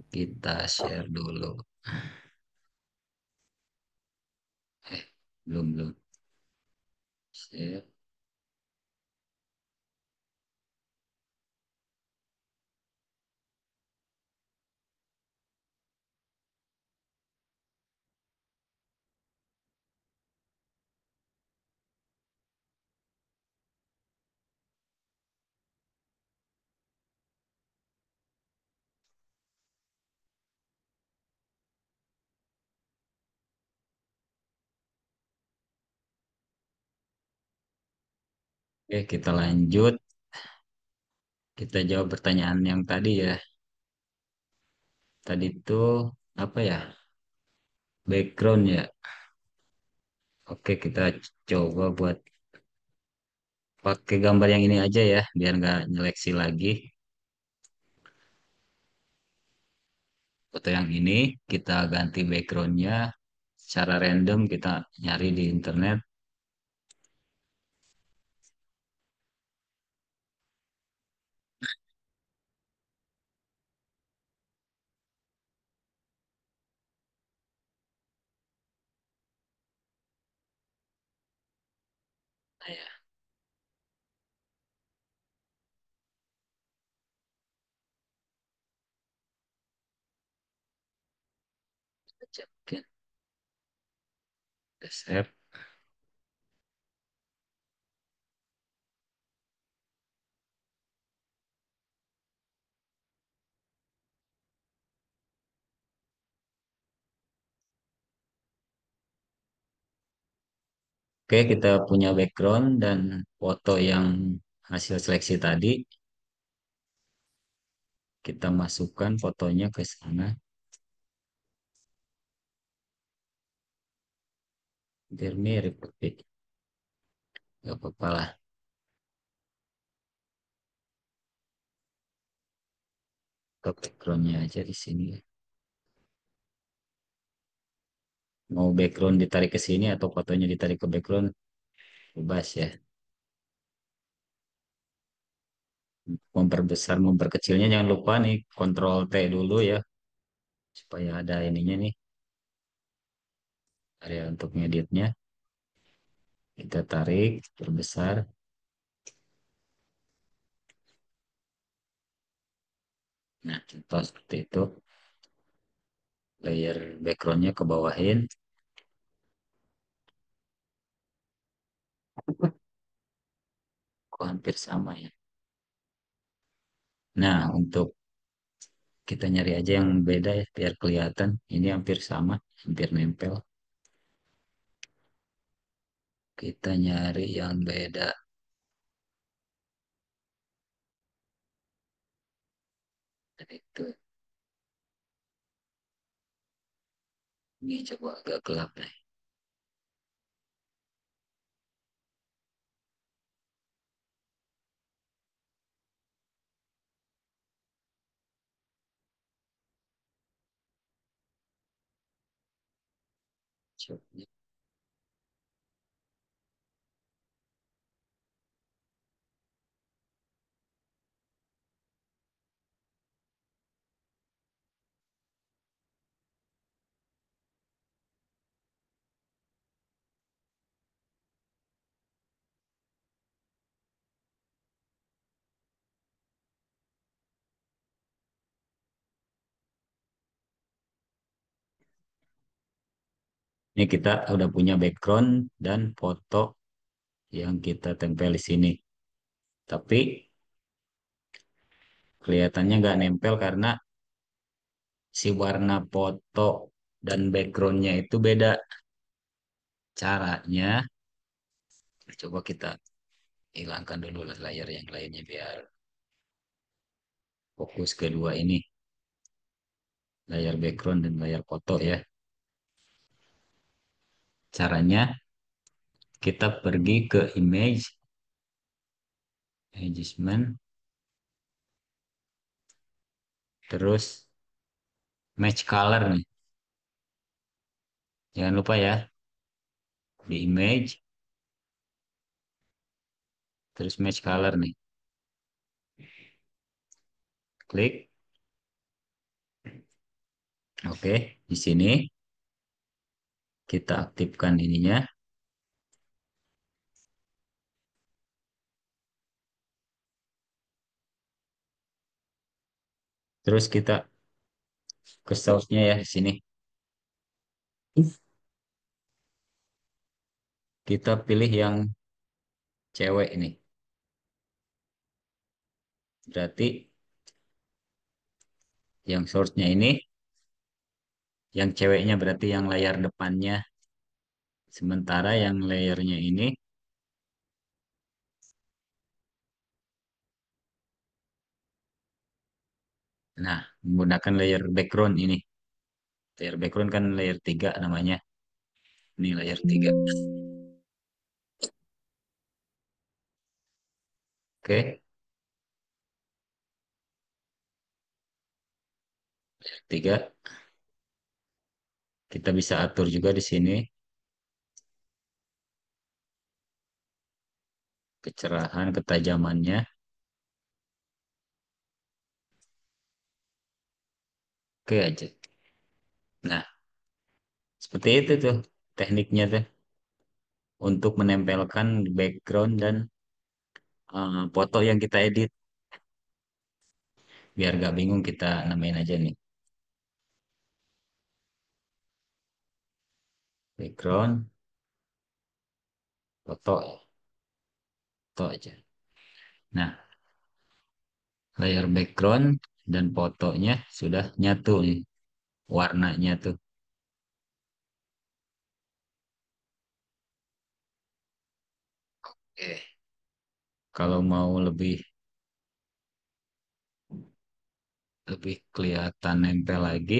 Kita share dulu. Belum, belum. Share. Oke, kita lanjut. Kita jawab pertanyaan yang tadi ya. Tadi itu apa ya? Background ya. Oke, kita coba buat pakai gambar yang ini aja ya, biar nggak nyeleksi lagi. Foto yang ini kita ganti backgroundnya secara random, kita nyari di internet. Nah, ya, baca mungkin. Kita save. Oke, kita punya background dan foto yang hasil seleksi tadi. Kita masukkan fotonya ke sana. Biar mirip, tapi nggak apa-apa lah. Ke backgroundnya aja di sini. Mau background ditarik ke sini atau fotonya ditarik ke background, bebas ya. Memperbesar, memperkecilnya jangan lupa nih, Kontrol T dulu ya, supaya ada ininya nih, area untuk ngeditnya. Kita tarik, perbesar. Nah, contoh seperti itu. Layer backgroundnya ke bawahin. Kok hampir sama ya. Nah, untuk kita nyari aja yang beda ya, biar kelihatan. Ini hampir sama, hampir nempel. Kita nyari yang beda. Dan itu, ini coba agak gelap nih. Coba. Ini kita udah punya background dan foto yang kita tempel di sini. Tapi kelihatannya nggak nempel karena si warna foto dan backgroundnya itu beda. Caranya, coba kita hilangkan dulu lah layar yang lainnya biar fokus kedua ini. Layar background dan layar foto ya. Caranya, kita pergi ke image, adjustment, terus match color nih. Jangan lupa ya, di image, terus match color nih. Klik. Oke, di sini kita aktifkan ininya. Terus kita ke source-nya ya di sini. Kita pilih yang cewek ini. Berarti yang source-nya ini, yang ceweknya berarti yang layar depannya. Sementara yang layernya ini, nah, menggunakan layer background ini. Layer background kan layer 3 namanya. Ini layer 3. Oke, layer 3. Kita bisa atur juga di sini kecerahan, ketajamannya. Oke aja. Nah, seperti itu tuh tekniknya tuh untuk menempelkan background dan foto yang kita edit. Biar gak bingung kita namain aja nih. Background, foto, foto aja. Nah, layar background dan fotonya sudah nyatu nih. Warnanya tuh. Eh, kalau mau lebih lebih kelihatan nempel lagi,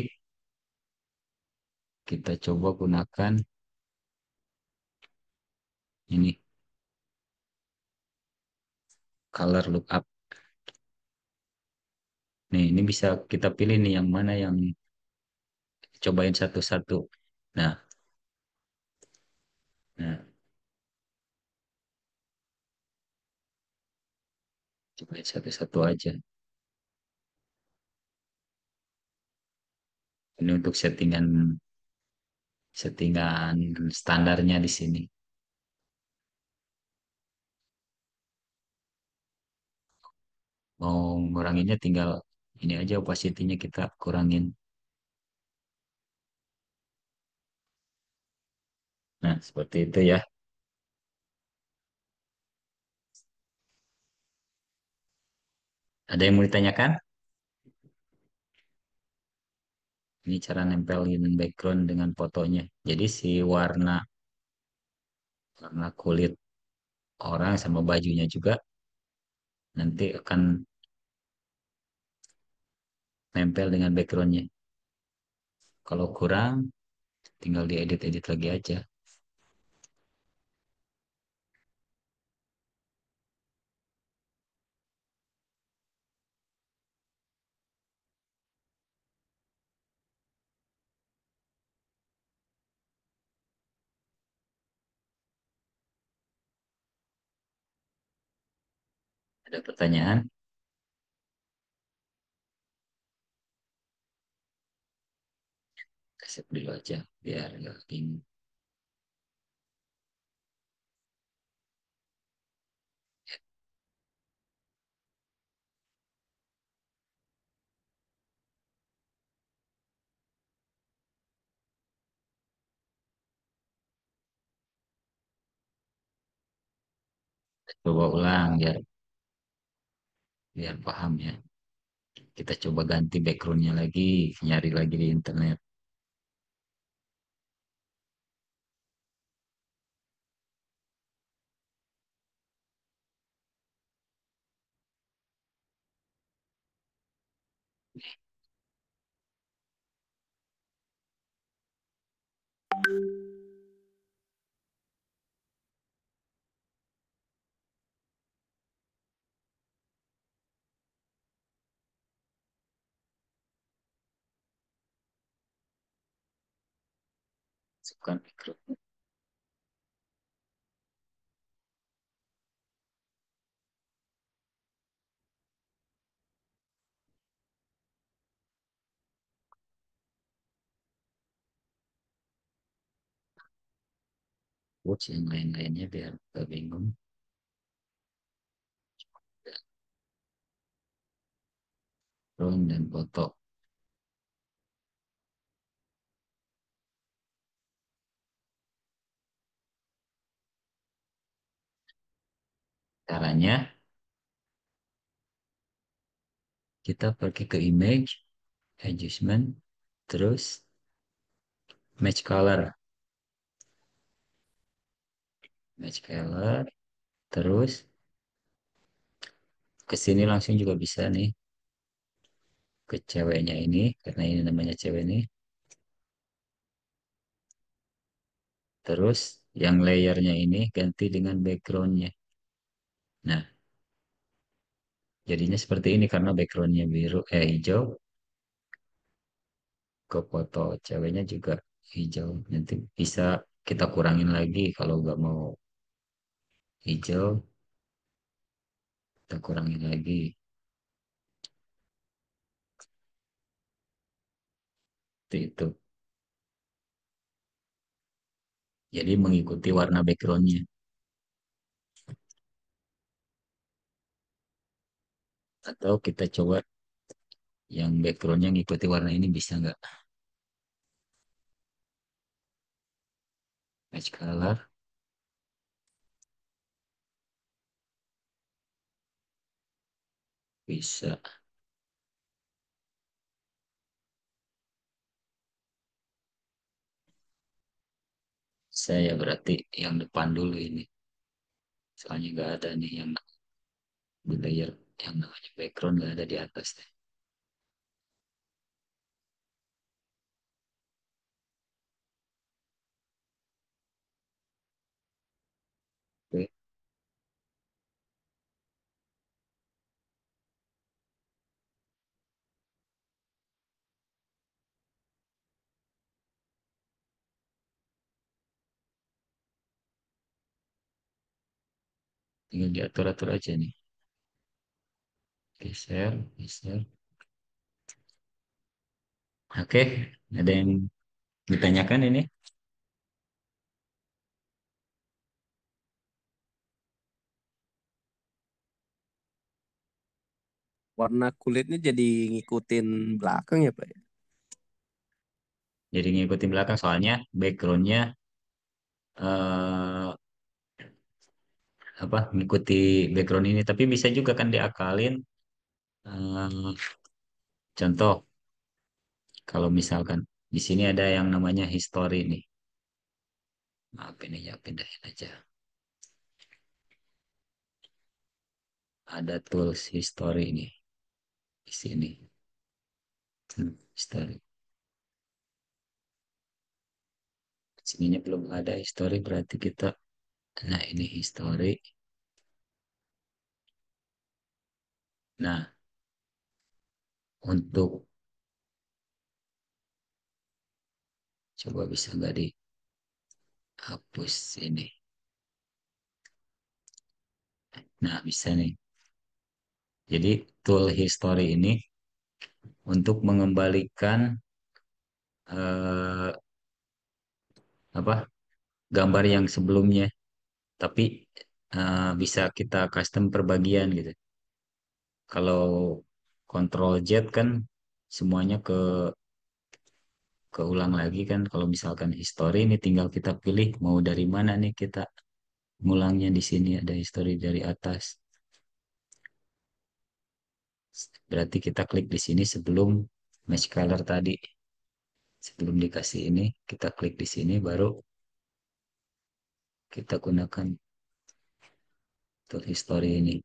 kita coba gunakan ini color lookup. Nih, ini bisa kita pilih nih yang mana yang cobain satu-satu. Nah, nah, cobain satu-satu aja. Ini untuk settingan settingan standarnya di sini. Mau nguranginnya tinggal ini aja opacity-nya kita kurangin. Nah, seperti itu ya. Ada yang mau ditanyakan? Ini cara nempelin background dengan fotonya. Jadi si warna warna kulit orang sama bajunya juga nanti akan nempel dengan backgroundnya. Kalau kurang, tinggal diedit-edit lagi aja. Ada pertanyaan? Kasih dulu aja biar nggak bingung. Coba ulang biar biar paham ya. Kita coba ganti backgroundnya lagi, nyari lagi di internet. Masukkan background. Terus yang lain-lainnya biar nggak bingung. Background dan foto. Caranya kita pergi ke image, adjustment, terus match color. Match color, terus ke sini langsung juga bisa nih ke ceweknya ini karena ini namanya cewek ini. Terus yang layernya ini ganti dengan backgroundnya. Nah, jadinya seperti ini karena backgroundnya biru hijau, ke foto ceweknya juga hijau. Nanti bisa kita kurangin lagi kalau nggak mau hijau, kita kurangin lagi. Seperti itu. Jadi mengikuti warna backgroundnya. Atau kita coba yang backgroundnya ngikuti warna ini bisa nggak? Match color bisa. Saya berarti yang depan dulu ini. Soalnya nggak ada nih yang di layer yang namanya background nggak ada di atas deh. Oke, tinggal diatur-atur aja nih. Geser, geser. Oke, ada yang ditanyakan ini? Warna kulitnya jadi ngikutin belakang ya, Pak? Jadi ngikutin belakang soalnya backgroundnya apa ngikuti background ini. Tapi bisa juga kan diakalin. eh, Contoh, kalau misalkan di sini ada yang namanya history nih. Maaf ini ya pindahin aja. Ada tools history nih di sini. History. Sininya belum ada history berarti kita. Nah ini history. Nah untuk coba bisa nggak dihapus ini. Nah bisa nih. Jadi tool history ini untuk mengembalikan eh, apa gambar yang sebelumnya, tapi bisa kita custom per bagian gitu. Kalau Control Z kan semuanya keulang lagi kan. Kalau misalkan history ini tinggal kita pilih mau dari mana nih kita ngulangnya di sini ada history dari atas. Berarti kita klik di sini sebelum match color tadi. Sebelum dikasih ini, kita klik di sini baru kita gunakan tool history ini.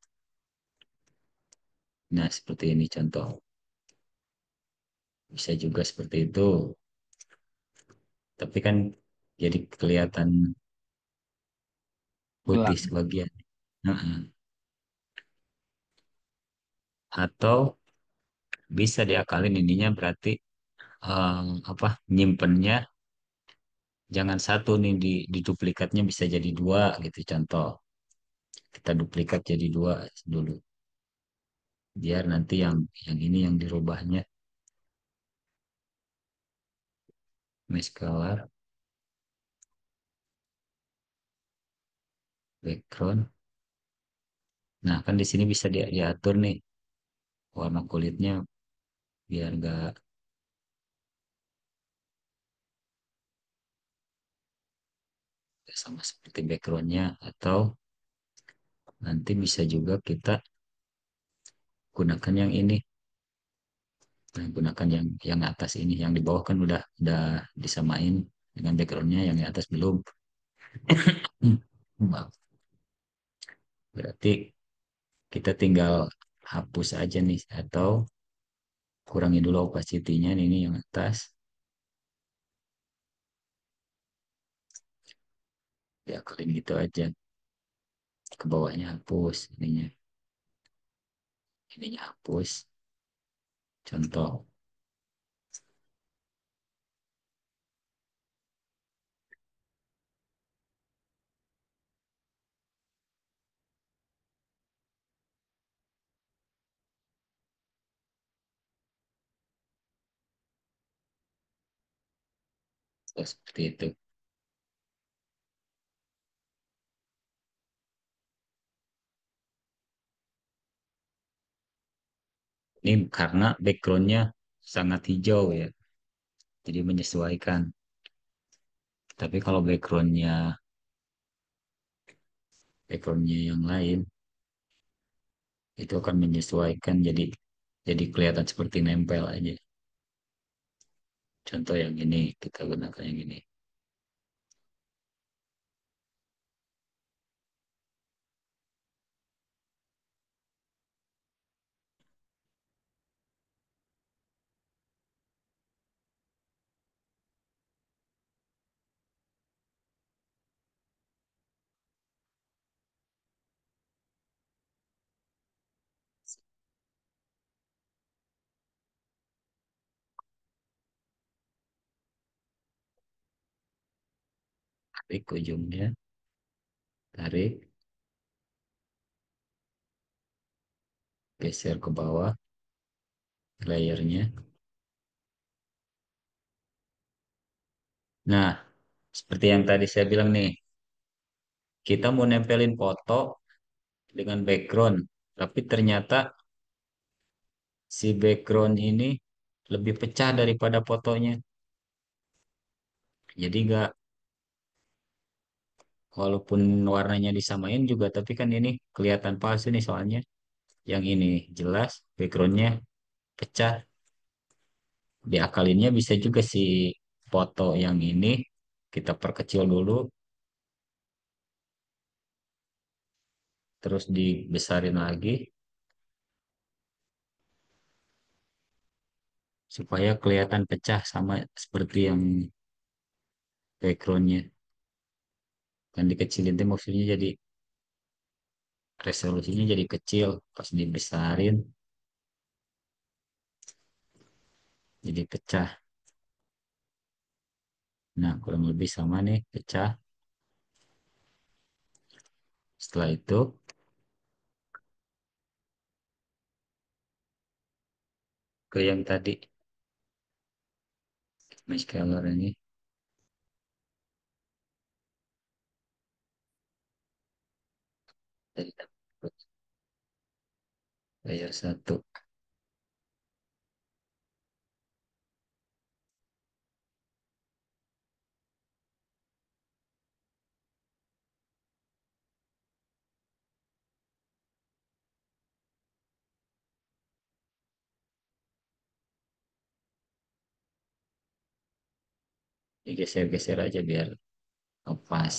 Nah, seperti ini contoh. Bisa juga seperti itu. Tapi kan jadi kelihatan putih Gelap. sebagian. Heeh. Atau bisa diakalin ininya berarti apa nyimpennya jangan satu nih di duplikatnya bisa jadi dua gitu contoh. Kita duplikat jadi dua dulu. Biar nanti yang ini yang dirubahnya mesh color background. Nah, kan di sini bisa diatur nih warna kulitnya biar nggak sama seperti backgroundnya atau nanti bisa juga kita gunakan yang ini. Nah, gunakan yang atas ini, yang di bawah kan udah disamain dengan backgroundnya, yang di atas belum. Maaf. Berarti kita tinggal hapus aja nih atau kurangi dulu opacity-nya ini yang atas. Ya kalian gitu aja. Ke bawahnya hapus ininya hapus. Contoh seperti itu. Ini karena backgroundnya sangat hijau ya, jadi menyesuaikan. Tapi kalau backgroundnya yang lain itu akan menyesuaikan jadi kelihatan seperti nempel aja. Contoh yang ini kita gunakan yang ini. Tarik ujungnya, tarik. Geser ke bawah layernya. Nah, seperti yang tadi saya bilang nih, kita mau nempelin foto dengan background, tapi ternyata si background ini lebih pecah daripada fotonya. Jadi nggak, walaupun warnanya disamain juga, tapi kan ini kelihatan palsu nih soalnya. Yang ini jelas, backgroundnya pecah. Diakalinnya bisa juga si foto yang ini kita perkecil dulu, terus dibesarin lagi supaya kelihatan pecah sama seperti yang backgroundnya. Kan dikecilin tuh maksudnya jadi resolusinya jadi kecil, pas dibesarin jadi pecah. Nah, kurang lebih sama nih, pecah. Setelah itu ke yang tadi mesh color ini dari layer satu. Digeser-geser aja biar pas.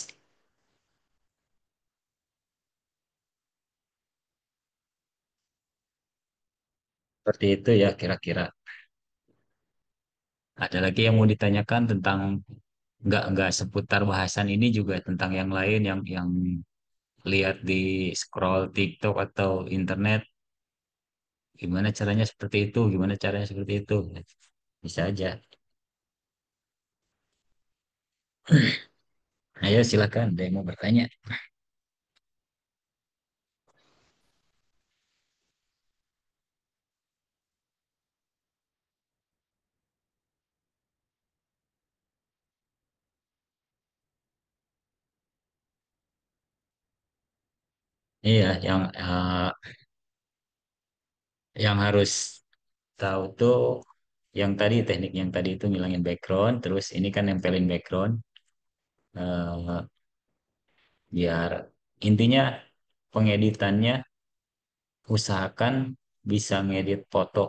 Seperti itu ya kira-kira. Ada lagi yang mau ditanyakan tentang nggak seputar bahasan ini juga tentang yang lain yang lihat di scroll TikTok atau internet, gimana caranya seperti itu, gimana caranya seperti itu. Bisa aja. Ayo silakan, ada yang mau bertanya. Iya, yang harus tahu tuh yang tadi teknik yang tadi itu ngilangin background, terus ini kan nempelin background, eh, biar intinya pengeditannya usahakan bisa ngedit foto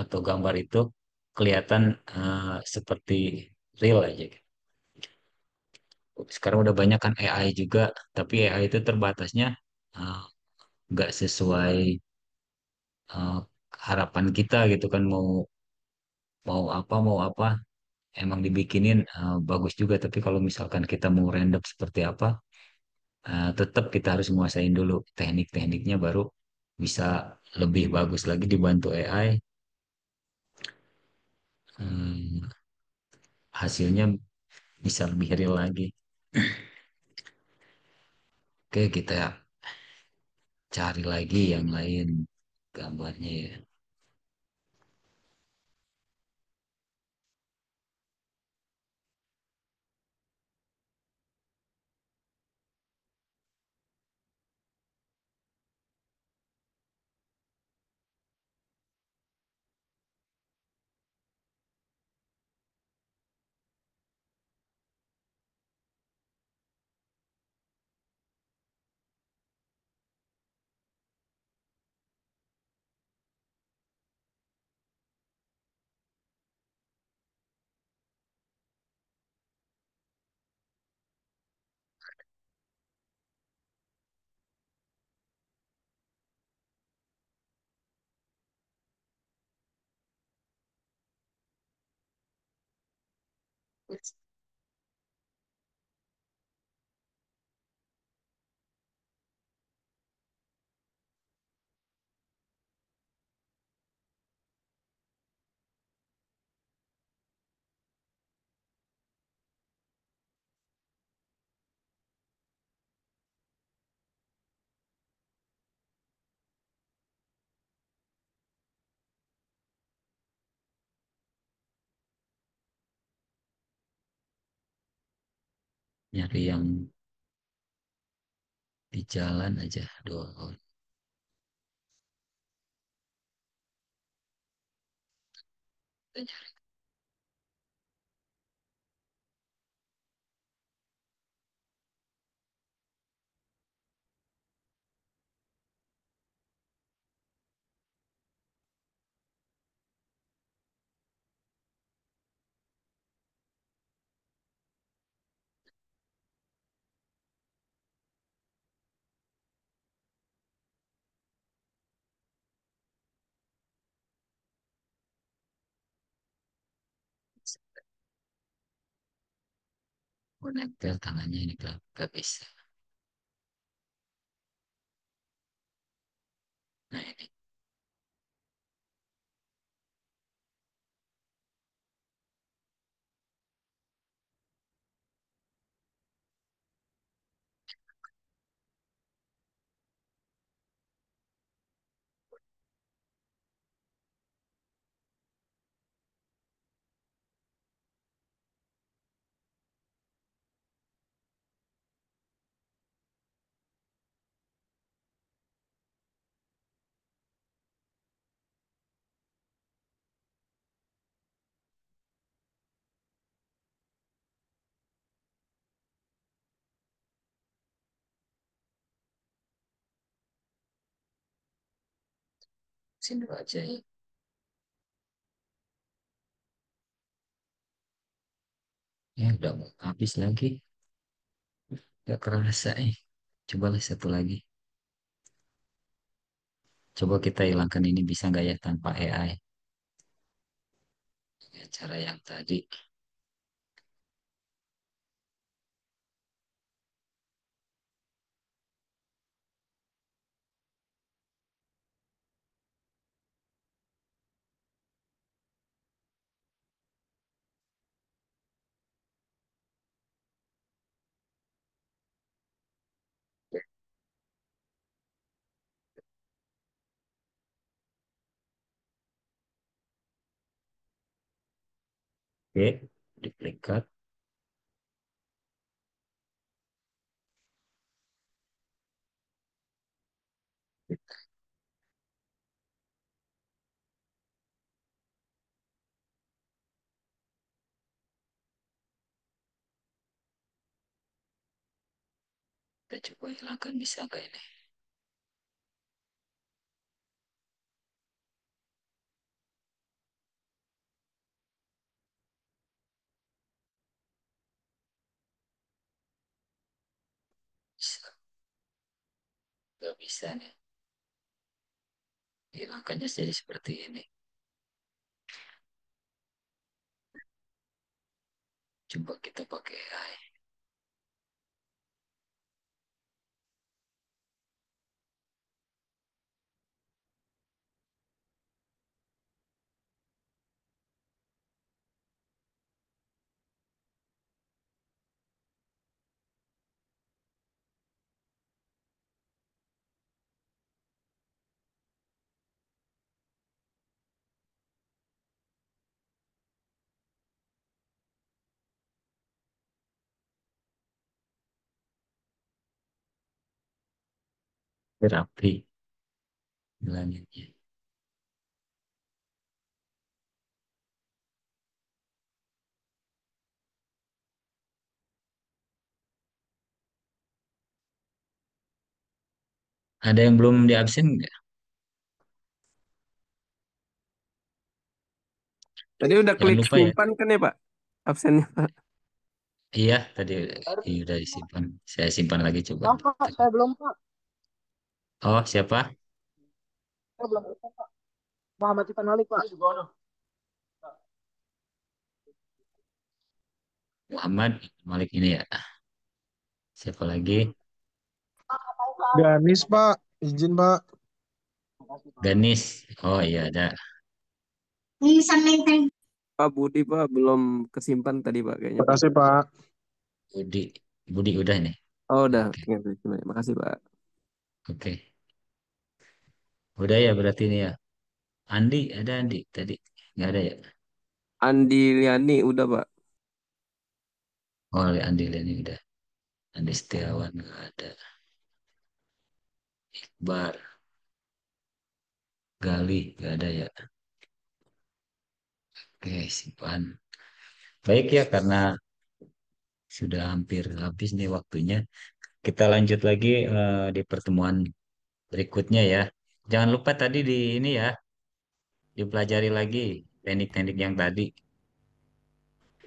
atau gambar itu kelihatan seperti real aja. Sekarang udah banyak kan AI juga, tapi AI itu terbatasnya eh, nggak sesuai eh, harapan kita gitu kan, mau mau apa emang dibikinin bagus juga, tapi kalau misalkan kita mau random seperti apa, tetap kita harus menguasain dulu teknik-tekniknya baru bisa lebih bagus lagi dibantu AI. Hmm, hasilnya bisa lebih real lagi. Oke, kita cari lagi yang lain gambarnya ya. Nyari yang di jalan aja. Aduh, mau nempel tangannya ini gak bisa. Nah ini sini aja ya. Ya udah mau habis lagi. Gak kerasa eh. Cobalah satu lagi. Coba kita hilangkan ini bisa nggak ya tanpa AI? Ya, cara yang tadi. Oke, duplikat. Kita coba hilangkan bisa nggak ini? Bisa. Nggak bisa nih. Hilangkannya jadi seperti ini. Coba kita pakai AI. Terapi. Bilanginnya. Ada yang belum di absen nggak? Tadi udah Jangan klik lupa ya. simpan kan ya Pak? Absennya Pak. Iya, tadi iya, udah disimpan. Saya simpan lagi coba. Bang, Pak, saya belum, Pak. Oh, siapa? Saya belum, Pak. Muhammad Ivan Malik, Pak. Muhammad Malik ini ya. Siapa lagi? Ganis, Pak. Izin, Pak. Ganis. Oh iya ada. Pak Budi Pak belum kesimpan tadi Pak kayaknya Terima Pak. kasih, Pak. Budi. Budi udah nih. Oh udah, Oke. tinggal terima. Makasih Pak. Oke. Udah ya berarti ini ya. Andi, ada Andi tadi. Nggak ada ya? Andi Liani udah Pak. Oh, Andi ini udah. Andi Setiawan nggak ada. Iqbar, Gali nggak ada ya. Oke, simpan. Baik ya, karena sudah hampir habis nih waktunya. Kita lanjut lagi di pertemuan berikutnya ya. Jangan lupa tadi di ini ya, dipelajari lagi teknik-teknik yang tadi.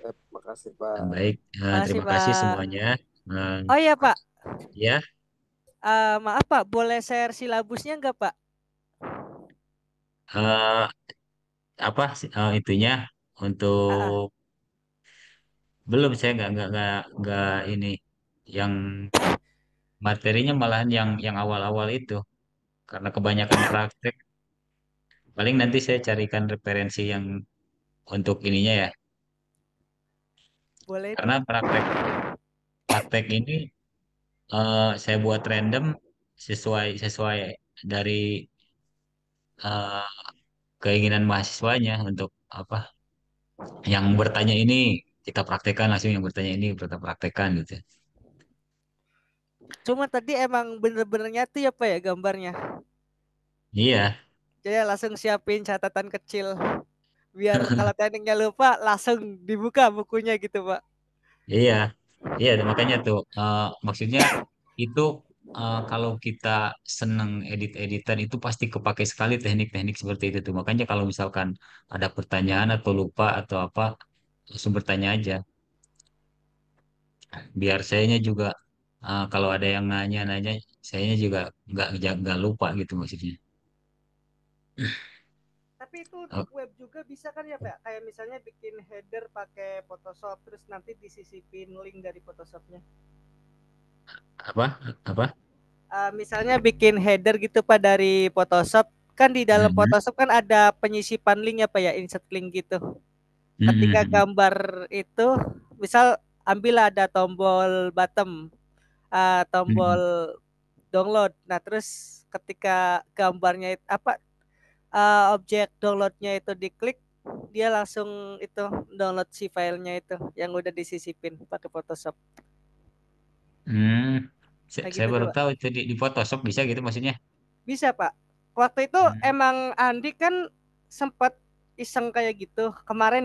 Ya, makasih Pak. Baik, Makasih, terima kasih Pak. semuanya. Eh, Oh iya, Pak. ya, Maaf, Pak. Boleh share silabusnya nggak, Pak? eh, apa itunya Ah, ah. untuk belum saya nggak ini yang materinya malahan yang awal-awal itu karena kebanyakan praktek. Paling nanti saya carikan referensi yang untuk ininya ya. Boleh itu, Karena Pak. praktek praktek ini saya buat random sesuai sesuai dari eh, keinginan mahasiswanya untuk apa yang bertanya ini kita praktekkan langsung yang bertanya ini kita praktekkan gitu. Cuma tadi emang bener-bener nyatu ya, Pak ya gambarnya. Iya, Jadi langsung siapin catatan kecil. Biar kalau tekniknya lupa langsung dibuka bukunya gitu, Pak. iya, iya. Makanya tuh maksudnya itu kalau kita seneng edit-editan itu pasti kepake sekali teknik-teknik seperti itu tuh. Makanya kalau misalkan ada pertanyaan atau lupa atau apa langsung bertanya aja. Biar sayanya juga kalau ada yang nanya-nanya, sayanya juga nggak lupa gitu maksudnya. Tapi itu Oh, untuk web juga bisa kan ya, Pak? Kayak misalnya bikin header pakai Photoshop terus nanti disisipin link dari Photoshopnya. apa apa? Misalnya bikin header gitu Pak dari Photoshop, kan di dalam Mhm. Photoshop kan ada penyisipan link ya Pak ya, insert link gitu. Ketika Mhm. gambar itu, misal ambil ada tombol bottom, tombol Mhm. download. Nah terus ketika gambarnya apa objek downloadnya itu diklik, dia langsung itu download si filenya itu yang udah disisipin pakai Photoshop. Hmm. Kayak Saya gitu tuh baru Pak. tahu itu di Photoshop bisa gitu maksudnya. Bisa Pak. Waktu itu Hmm. emang Andi kan sempat iseng kayak gitu kemarin ya.